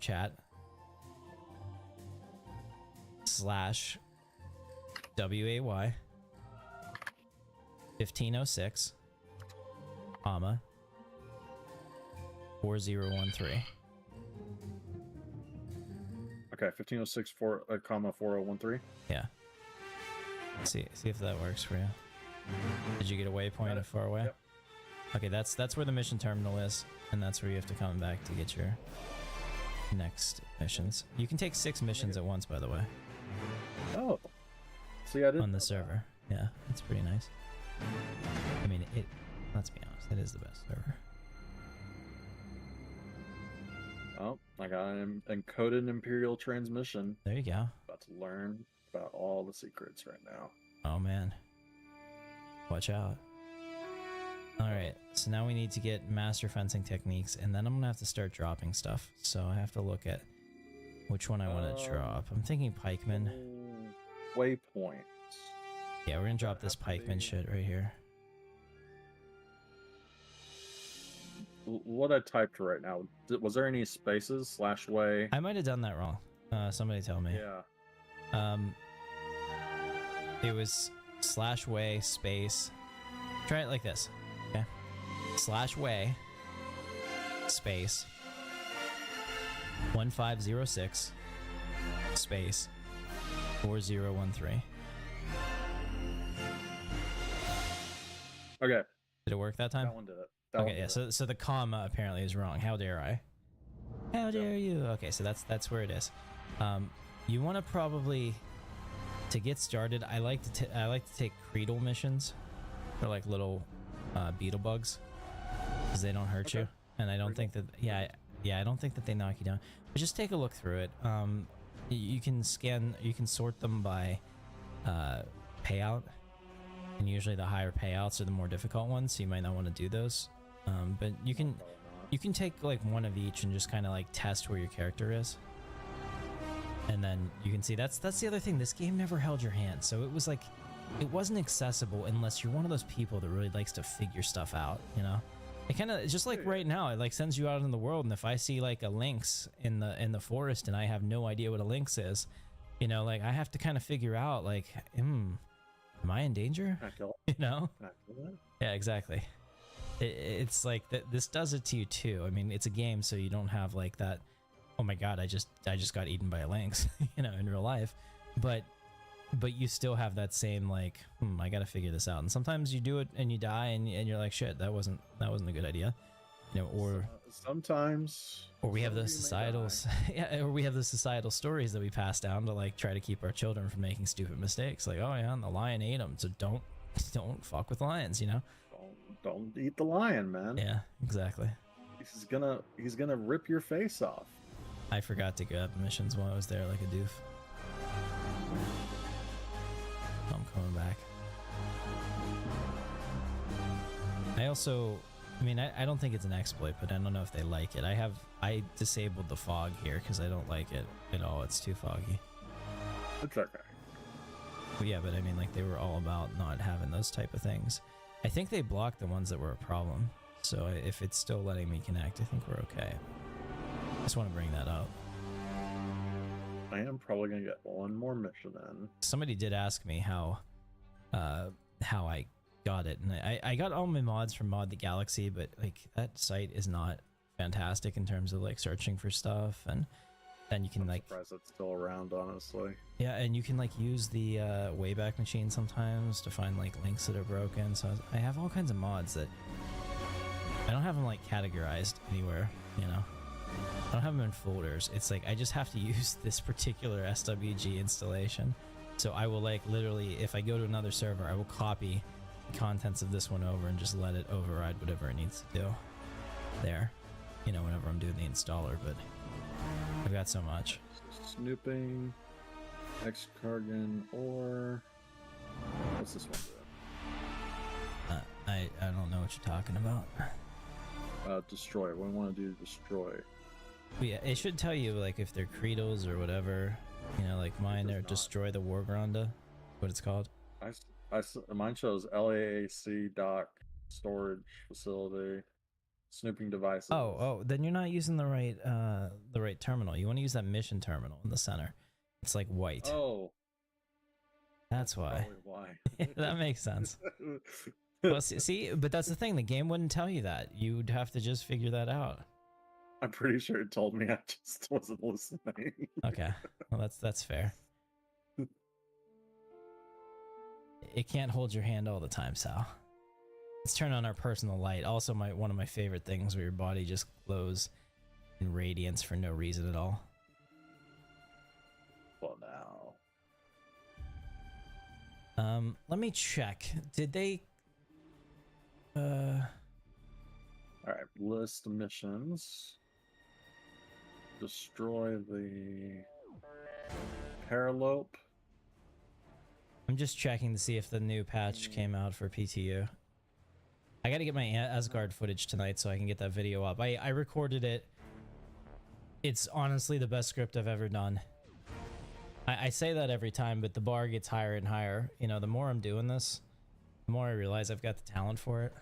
chat /WAY 1506, comma 4013. Okay, 1506 comma 4013. Yeah. See if that works for you. Did you get a waypoint far away? Yep. Okay, that's where the mission terminal is, and that's where you have to come back to get your next missions. You can take 6 missions at once, by the way. Oh. See, I didn't On the know server. Yeah, it's pretty nice. I mean, let's be honest, it is the best server. Oh, I got an encoded Imperial transmission. There you go. About to learn about all the secrets right now. Oh man. Watch out. Alright, so now we need to get master fencing techniques, and then I'm gonna have to start dropping stuff. So I have to look at which one I want to drop. I'm thinking pikeman. Waypoint. Yeah, we're gonna drop this pikeman shit right here. What I typed right now, was there any spaces /way? I might have done that wrong. Somebody tell me. Yeah. it was /way space. Try it like this. Okay. /way space 1506 space 4013. Okay. Did it work that time? That one did it. That one Okay, yeah. did it. So the comma apparently is wrong. How dare I? How dare you? Okay, so that's where it is. You want to probably, to get started, I like to take Creedle missions. They're like little beetle bugs because they don't hurt you, and I don't think that I don't think that they knock you down. But just take a look through it. You can sort them by payout, and usually the higher payouts are the more difficult ones, so you might not want to do those. But you can take like one of each and just kind of like test where your character is, and then you can see that's the other thing. This game never held your hand, so it was like it wasn't accessible unless you're one of those people that really likes to figure stuff out, you know. It kind of just like right now, it like sends you out in the world, and if I see like a lynx in the forest and I have no idea what a lynx is, you know, like I have to kind of figure out like, am I in danger? Can I kill You know? Can I kill that? Yeah, exactly. It's like that. This does it to you too. I mean, it's a game, so you don't have like that. Oh my god, I just got eaten by a lynx, you know, in real life. But you still have that same like, I gotta figure this out. And sometimes you do it and you die, and you're like, shit, that wasn't a good idea, you know. Or sometimes. Or we have some the of you may societals, die. yeah. Or we have the societal stories that we pass down to like try to keep our children from making stupid mistakes. Like, oh yeah, and the lion ate them, so don't fuck with lions, you know. Don't eat the lion, man. Yeah, exactly. He's gonna rip your face off. I forgot to grab missions while I was there like a doof. I'm coming back. I mean, I don't think it's an exploit, but I don't know if they like it. I disabled the fog here because I don't like it at all. It's too foggy. It's okay. Well, yeah, but I mean, like, they were all about not having those type of things. I think they blocked the ones that were a problem. So if it's still letting me connect, I think we're okay. Just want to bring that up. I am probably gonna get one more mission in. Somebody did ask me how I got it, and I got all my mods from Mod the Galaxy, but like that site is not fantastic in terms of like searching for stuff, and then you can I'm surprised it's still around, honestly. yeah, and you can like use the Wayback Machine sometimes to find like links that are broken. So I have all kinds of mods that I don't have them like categorized anywhere, you know. I don't have them in folders. It's like I just have to use this particular SWG installation. So I will like literally, if I go to another server, I will copy the contents of this one over and just let it override whatever it needs to do there, you know, whenever I'm doing the installer. But I've got so much. Snooping, X-Cargan, or what's this one do? I don't know what you're talking about. Destroy. We want to do destroy. But yeah, it should tell you like if they're creedles or whatever, you know, like mine are destroy the Wargronda, what it's called. Mine shows LAAC dock storage facility, snooping devices. Oh, then you're not using the right terminal. You want to use that mission terminal in the center. It's like white. Oh, that's why. Why? That makes sense. Well, see, but that's the thing. The game wouldn't tell you that. You'd have to just figure that out. I'm pretty sure it told me. I just wasn't listening. Okay, well that's fair. It can't hold your hand all the time, Sal. Let's turn on our personal light. Also, one of my favorite things where your body just glows in radiance for no reason at all. Well, now. Let me check. Did they? All right. List missions. Destroy the Paralope. I'm just checking to see if the new patch came out for PTU. I gotta get my Asgard footage tonight so I can get that video up. I recorded it. It's honestly the best script I've ever done. I say that every time, but the bar gets higher and higher. You know, the more I'm doing this, the more I realize I've got the talent for it.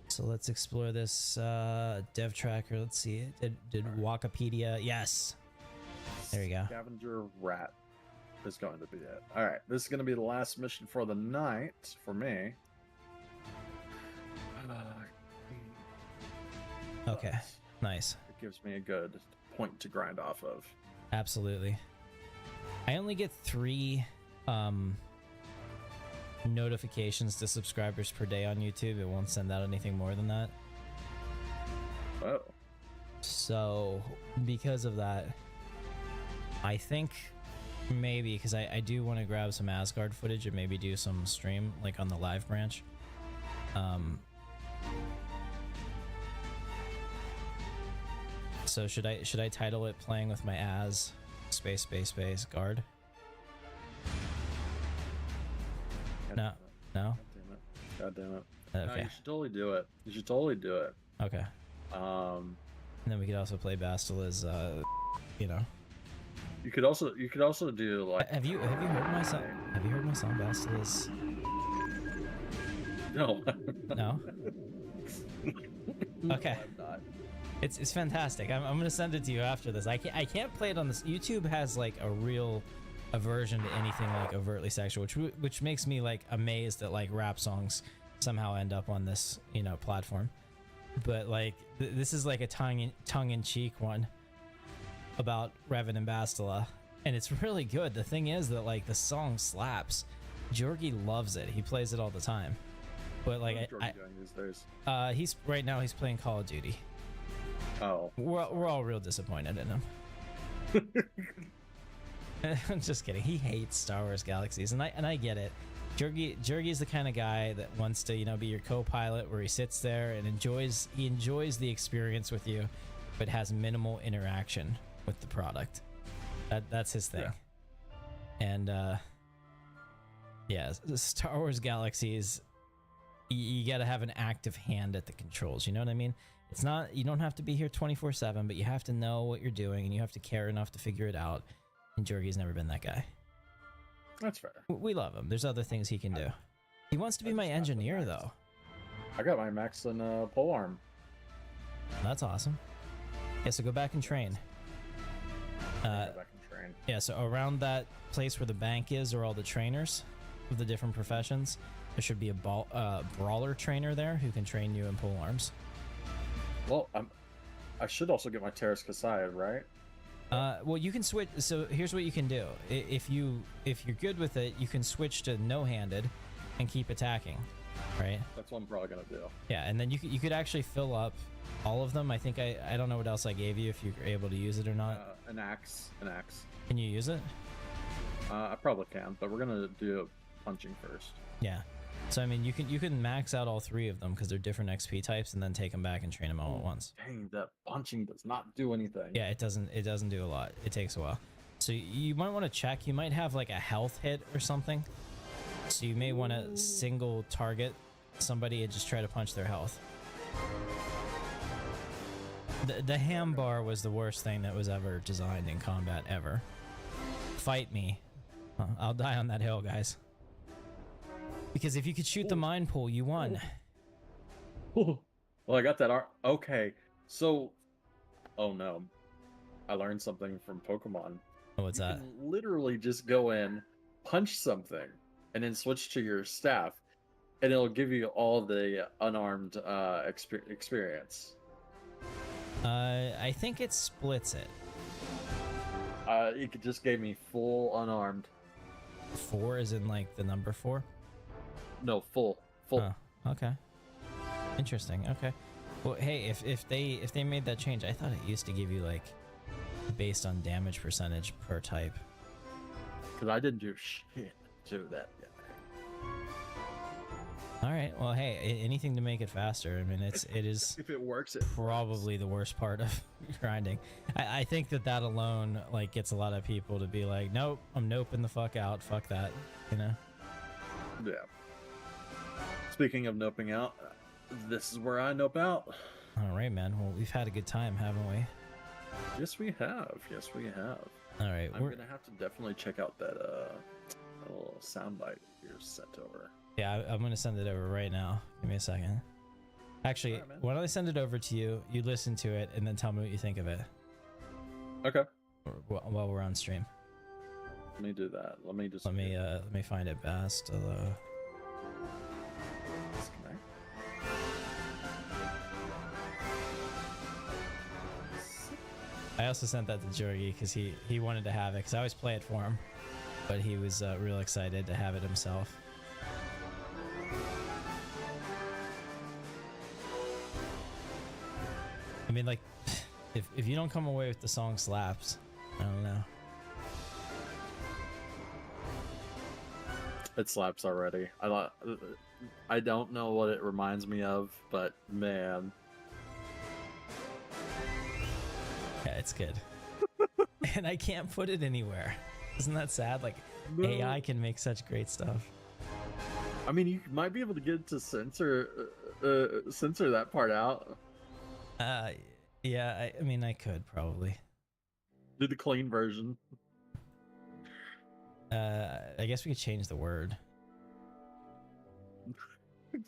So let's explore this dev tracker. Let's see. Did Wikipedia? Yes. There you go. Scavenger rat. is going to be it. All right, this is going to be the last mission for the night for me. Okay, nice. It gives me a good point to grind off of. Absolutely. I only get 3 notifications to subscribers per day on YouTube. It won't send out anything more than that. Oh. So because of that, I think maybe, because I do want to grab some Asgard footage and maybe do some stream like on the live branch. So should I title it "Playing with my As space guard"? No. God damn it. Okay. No, you should totally do it. You should totally do it. Okay. And then we could also play Bastil as, you know. You could also do like. Have you heard my song? Have you heard my song Bastil is? No. No. Okay. I'm not. It's fantastic. I'm gonna send it to you after this. I can't play it on this. YouTube has like a real aversion to anything like overtly sexual, which makes me like amazed that like rap songs somehow end up on this, you know, platform. But like this is like a tongue-in-cheek one about Revan and Bastila, and it's really good. The thing is that like the song slaps. Georgie loves it. He plays it all the time. But like What's Georgie doing these days? he's right now he's playing Call of Duty. Oh. We're all real disappointed in him. I'm just kidding. He hates Star Wars Galaxies, and I get it. Georgie's the kind of guy that wants to, you know, be your co-pilot, where he sits there and enjoys the experience with you, but has minimal interaction with the product. That's his thing. Yeah. And yeah, Star Wars Galaxies, you got to have an active hand at the controls. You know what I mean? It's not, you don't have to be here 24/7, but you have to know what you're doing and you have to care enough to figure it out. And Georgie's never been that guy. That's fair. We love him. There's other things he can do. He wants to be my engineer, though. I got my max in polearm. That's awesome. Yeah, so go back and train. Go back and train. Yeah, so around that place where the bank is, are all the trainers of the different professions. There should be a brawler trainer there who can train you in polearms. Well, I should also get my Terrace Kasai, right? Well, you can switch. So here's what you can do. If you're good with it, you can switch to no-handed and keep attacking, right? That's what I'm probably gonna do. Yeah, and then you could actually fill up all of them. I think I don't know what else I gave you, if you're able to use it or not. An axe. Can you use it? I probably can, but we're gonna do punching first. Yeah. So I mean, you can max out all 3 of them because they're different XP types, and then take them back and train them all at once. Dang, that punching does not do anything. Yeah, it doesn't do a lot. It takes a while. So you might want to check. You might have like a health hit or something. So you may want to single target somebody and just try to punch their health. The ham bar was the worst thing that was ever designed in combat ever. Fight me. I'll die on that hill, guys. Because if you could shoot the mine pool, you won. Well, I got that art. Okay, so, oh no, I learned something from Pokemon. Oh, what's that? You can literally just go in, punch something, and then switch to your staff, and it'll give you all the unarmed experience. I think it splits it. It just gave me full unarmed. 4 is in like the number 4? No, full. Oh, okay. Interesting. Okay. Well, hey, if they made that change, I thought it used to give you like based on damage percentage per type. Because I didn't do shit to that yet. All right. Well, hey, anything to make it faster. I mean, it is if it works, probably the worst part of grinding. I think that alone like gets a lot of people to be like, nope, I'm noping the fuck out. Fuck that. You know? Yeah. Speaking of noping out, this is where I nope out. All right, man. Well, we've had a good time, haven't we? Yes, we have. Yes, we have. All right. I'm gonna have to definitely check out that little soundbite you sent over. Yeah, I'm gonna send it over right now. Give me a second. Actually, All right, why don't I send it over to you? You listen to it and then tell me what you think of it. Okay. While we're on stream. Let me do that. Let me just Let me find it best. disconnect. I also sent that to Jorgie because he wanted to have it because I always play it for him, but he was real excited to have it himself. I mean, like, if you don't come away with the song slaps, I don't know. It slaps already. I don't know what it reminds me of, but man. Yeah, it's good. And I can't put it anywhere. Isn't that sad? Like, No. AI can make such great stuff. I mean, you might be able to get it to censor that part out. Yeah, I mean, I could probably. Do the clean version. I guess we could change the word.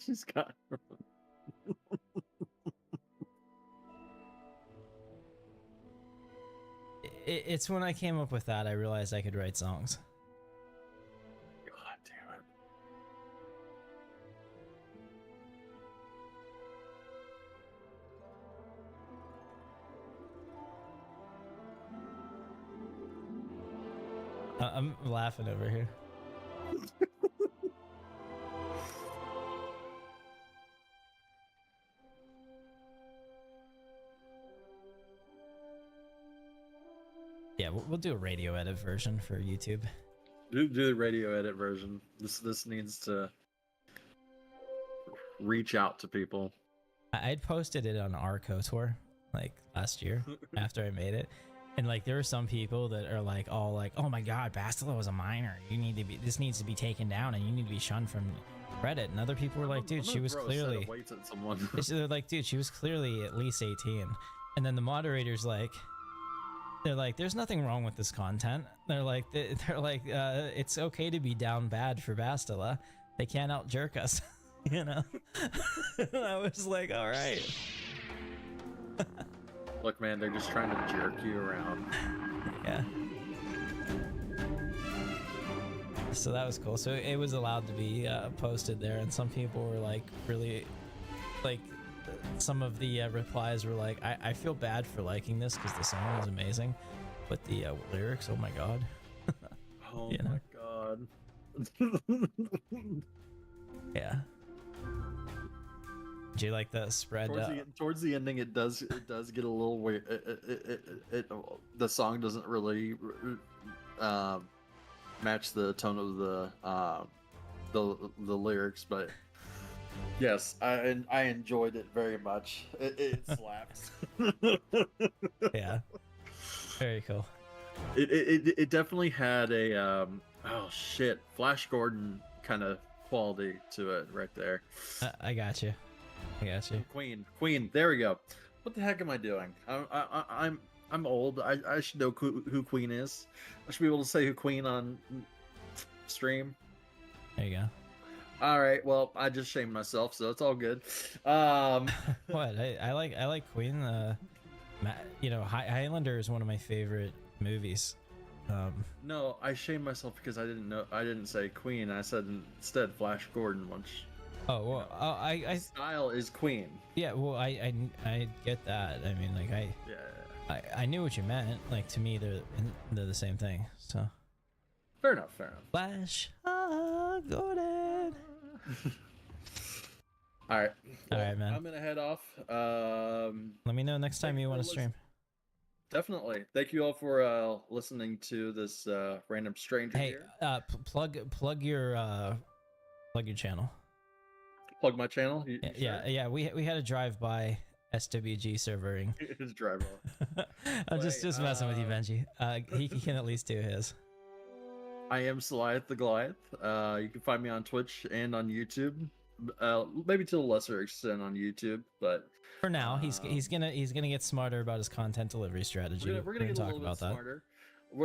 She's got. It's when I came up with that I realized I could write songs. God damn it. I'm laughing over here. Yeah, we'll do a radio edit version for YouTube. Do the radio edit version. This needs to reach out to people. I'd posted it on our KOTOR like last year after I made it, and like there were some people that are like all like, "Oh my God, Bastila was a minor. This needs to be taken down, and you need to be shunned from Reddit." And other people were like, "Dude, she was clearly." Weights at someone. They're like, "Dude, she was clearly at least 18." And then the moderators they're like, "There's nothing wrong with this content." They're like, "It's okay to be down bad for Bastila. They can't out jerk us." You know. And I was like, all right. Look, man, they're just trying to jerk you around. Yeah. So that was cool. So it was allowed to be posted there, and some people were like really, like, some of the replies were like, I feel bad for liking this because the song was amazing, but the lyrics, oh my God. Oh You know? my God. Yeah. Do you like the spread? Towards the ending, it does get a little weird. The song doesn't really match the tone of the lyrics, but yes, I enjoyed it very much. It slaps. Yeah. Very cool. It definitely had a oh shit, Flash Gordon kind of quality to it right there. I got you. Queen. There we go. What the heck am I doing? I'm old. I should know who Queen is. I should be able to say who Queen on stream. There you go. All right. Well, I just shamed myself, so it's all good. What? I like Queen. You know, Highlander is one of my favorite movies. No, I shamed myself because I didn't say Queen. I said instead Flash Gordon once. Oh well, I Style is Queen. yeah. Well, I get that. I mean, like Yeah. I knew what you meant. Like to me, they're the same thing. So Fair enough. Flash Gordon. All right. All right, man. I'm gonna head off. Let me know next time you want to stream. Definitely. Thank you all for listening to this random stranger Hey, here. plug your channel. Plug my channel. You Yeah. We had a drive-by SWG servering. His drive on. I'm just messing with you, Benji. He can at least do his. I am Goliath the Goliath. You can find me on Twitch and on YouTube. Maybe to a lesser extent on YouTube, but For now, he's gonna get smarter about his content delivery strategy. we're gonna get a talk little about bit that. smarter.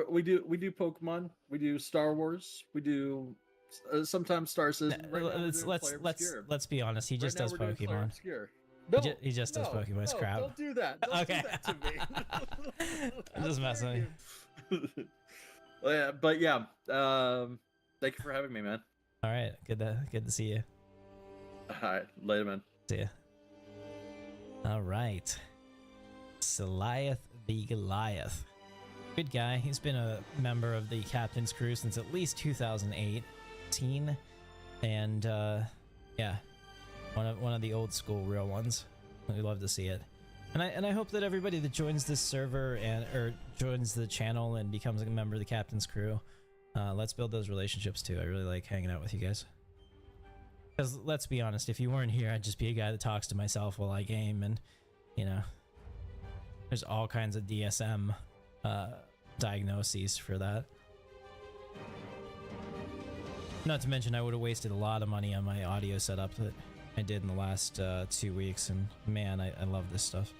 We do Pokemon. We do Star Wars. We do sometimes Star Citizen. Right now we're doing Player Obscure. Let's be honest. He just Right now does we're doing Player Pokemon. Obscure. No, He just does Pokemon. It's crap. Don't do that. Don't Okay. do that to me. I'm just messing with you. But yeah, thank you for having me, man. All right, good to see you. All right, later, man. See ya. All right, Seliath the Goliath. Good guy. He's been a member of the captain's crew since at least 2018, and yeah, one of the old school real ones. We love to see it. And I hope that everybody that joins this server or joins the channel and becomes a member of the captain's crew, let's build those relationships too. I really like hanging out with you guys. Because let's be honest, if you weren't here, I'd just be a guy that talks to myself while I game, and you know, there's all kinds of DSM diagnoses for that. Not to mention, I would have wasted a lot of money on my audio setup that I did in the last 2 weeks, and man, I love this stuff.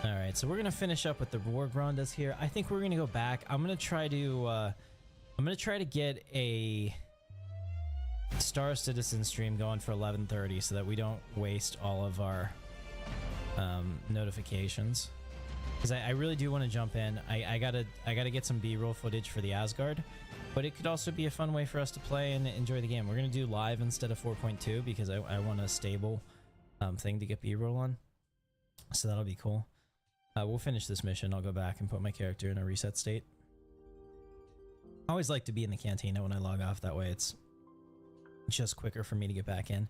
Alright, so we're gonna finish up with the war grandas here. I think we're gonna go back. I'm gonna try to get a Star Citizen stream going for 11:30 so that we don't waste all of our notifications. Because I really do want to jump in. I gotta get some B-roll footage for the Asgard, but it could also be a fun way for us to play and enjoy the game. We're gonna do live instead of 4.2 because I want a stable thing to get B-roll on, so that'll be cool. We'll finish this mission. I'll go back and put my character in a reset state. I always like to be in the cantina when I log off. That way it's just quicker for me to get back in.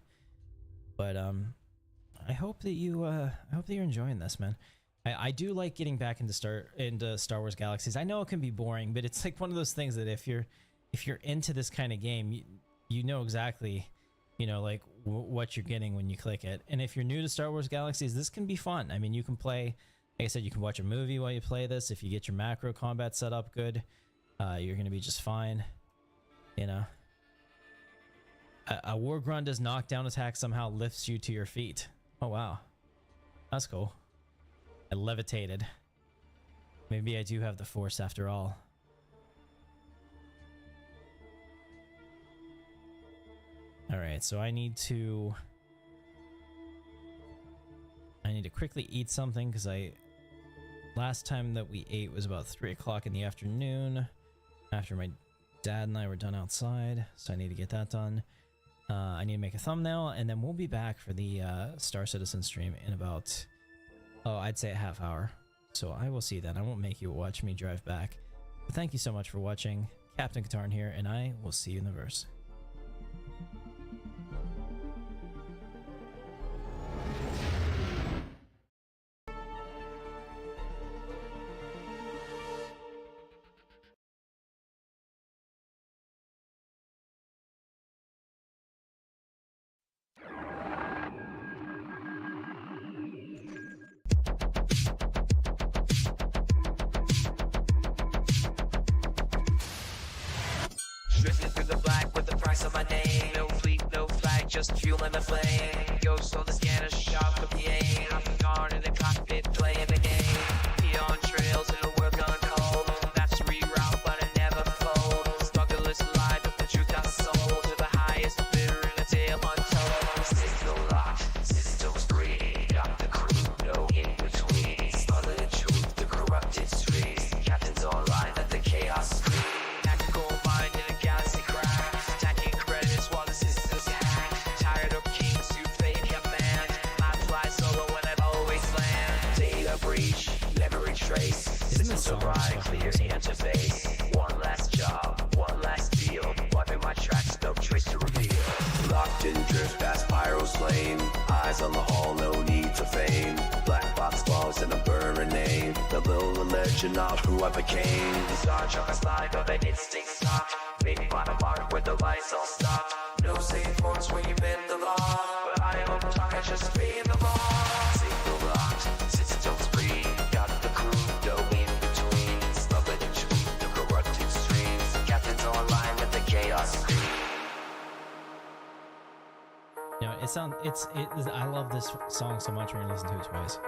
But I hope that you're enjoying this, man. I do like getting back into Star Wars Galaxies. I know it can be boring, but it's like one of those things that if you're into this kind of game, you know exactly, you know, like what you're getting when you click it. And if you're new to Star Wars Galaxies, this can be fun. I mean, you can play, like I said, you can watch a movie while you play this. If you get your macro combat set up good, you're gonna be just fine. You know, a War Grunda's knockdown attack somehow lifts you to your feet. Oh wow, that's cool. I levitated. Maybe I do have the Force after all. Alright, so I need to quickly eat something because last time that we ate was about 3 o'clock in the afternoon after my dad and I were done outside, so I need to get that done. I need to make a thumbnail, and then we'll be back for the Star Citizen stream in about, I'd say a half hour. So I will see you then. I won't make you watch me drive back. But thank you so much for watching. Captain Katarn here, and I will see you in the verse. Drifting through the black with the price of my name. No fleet, no flag, just fueling the flame. Yo, so the scanner sharp with the aim. I'm guard in the cockpit, playing the game. Peon trails in a world gone cold. That's reroute, but I never fold. Smugglers alive with the truth I sold. To the highest bidder in a tale untold. System locked, systems green. Got the crew, no in between. Smuggling truth, the corrupted streets. Captains online at the chaos screen. Tactical mind in a galaxy crack. Attacking credits while the systems hack. Tired of kings who fade command. I fly solo when I've always land. Data breach, never retrace. Systems arrive, clear the interface. One last job, one last deal. Wiping my tracks, no trace to reveal. Locked in drift past Pyro's lane. Eyes on the hall, no need for fame. Black box logs and a burning name. The little legend of who I became. The Star Trek slide of an instinct stop. Made by the mark with the lights all stop. No safe ports when you bend the law. But I am on target, just being the law. Single locked, systems free. Got the crew, no in between. Smuggling and truth, the corrupted streams. Captains online at the chaos screen. You know, I love this song so much. We're gonna listen to it twice.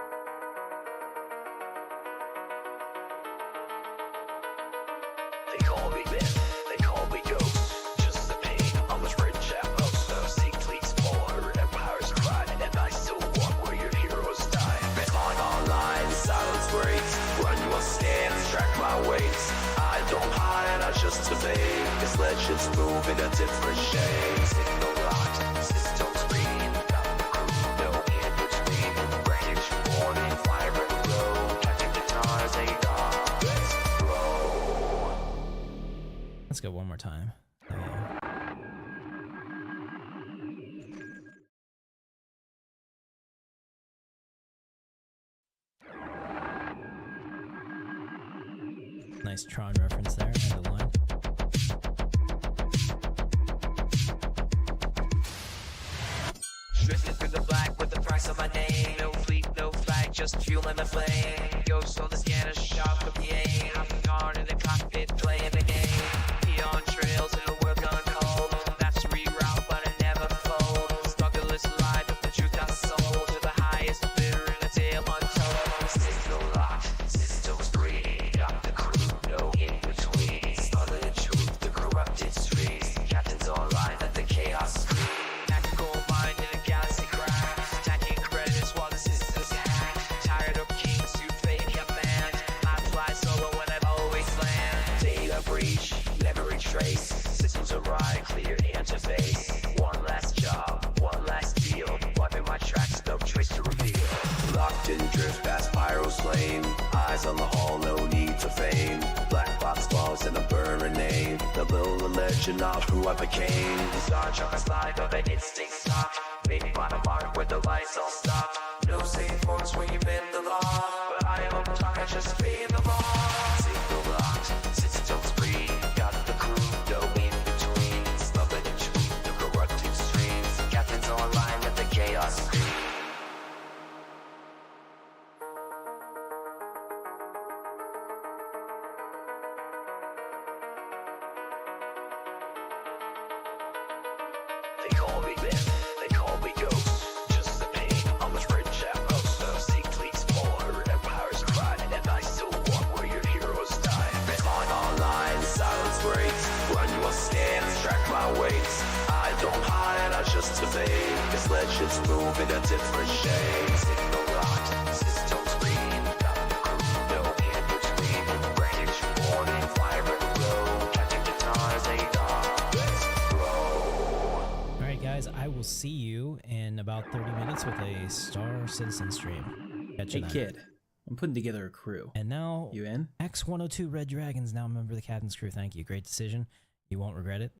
They call me myth, they call me ghost. Just the pain on this bridge at most. Seek fleets polar, empires cry, and I still walk where your heroes die. Red on online, silence Sledges moving a different shape. Signal locked, system screen. Got the crew, no in between. Branch, warning, fire at the road. Catching guitars, let's roll. Let's go one more time. Oh, yeah. Nice Tron reference there, end of the line. Drifting through the black with the price of my name. No fleet, no flag, just fueling the flame. Ghost on the scanner, sharp with the aim. Katarn in the cockpit, playing the game. Peon trails in a world gone cold. That's reroute, but I never fold. Smugglers lied, but the truth got sold. To the highest bidder in a tale untold. Signal locked, systems green. Got the crew, no in between. Smuggling the truth, the corrupted streets. Captains online, let the chaos scream. Tactical mind in a galaxy crash. Attacking credits while the systems hack. Tired of kings who fake command. I fly solo when I've always land. Data breach, never retrace. Systems awry, clear interface. One last job, one last deal. Wiping my tracks, no trace to reveal. Locked in drift past Pyro's flame. Eyes on the hall, no need to fame. Black box logs and a burning name. The little legend of who I became. Star Trek slide of an instinct stop. Maybe by the mark where the lights all stop. No safe forms where you bend the law. But I am on top, I just pay the law. Signal locked, systems free. Got the crew, no in between. Smuggling the truth, the corrupted streams. Captains online, let the chaos scream. They call me myth, they call me ghost. Just the pain on the bridge at most. Seek fleets more, empires cry, and I still walk where your heroes die. On online, silence breaks. Run your scans, track my weights. I don't hide, I just evade. Cause legends move in a different shape. Signal locked, systems green. Got the crew, no in between. Branch, warning, fire at the road. Catching guitars, let's roll. Alright guys, I will see you in about 30 minutes with a Star Citizen stream. Catch you Hey then. kid, I'm putting together a crew. And now, You in? X102 Red Dragons now a member of the captain's crew. Thank you. Great decision. You won't regret it.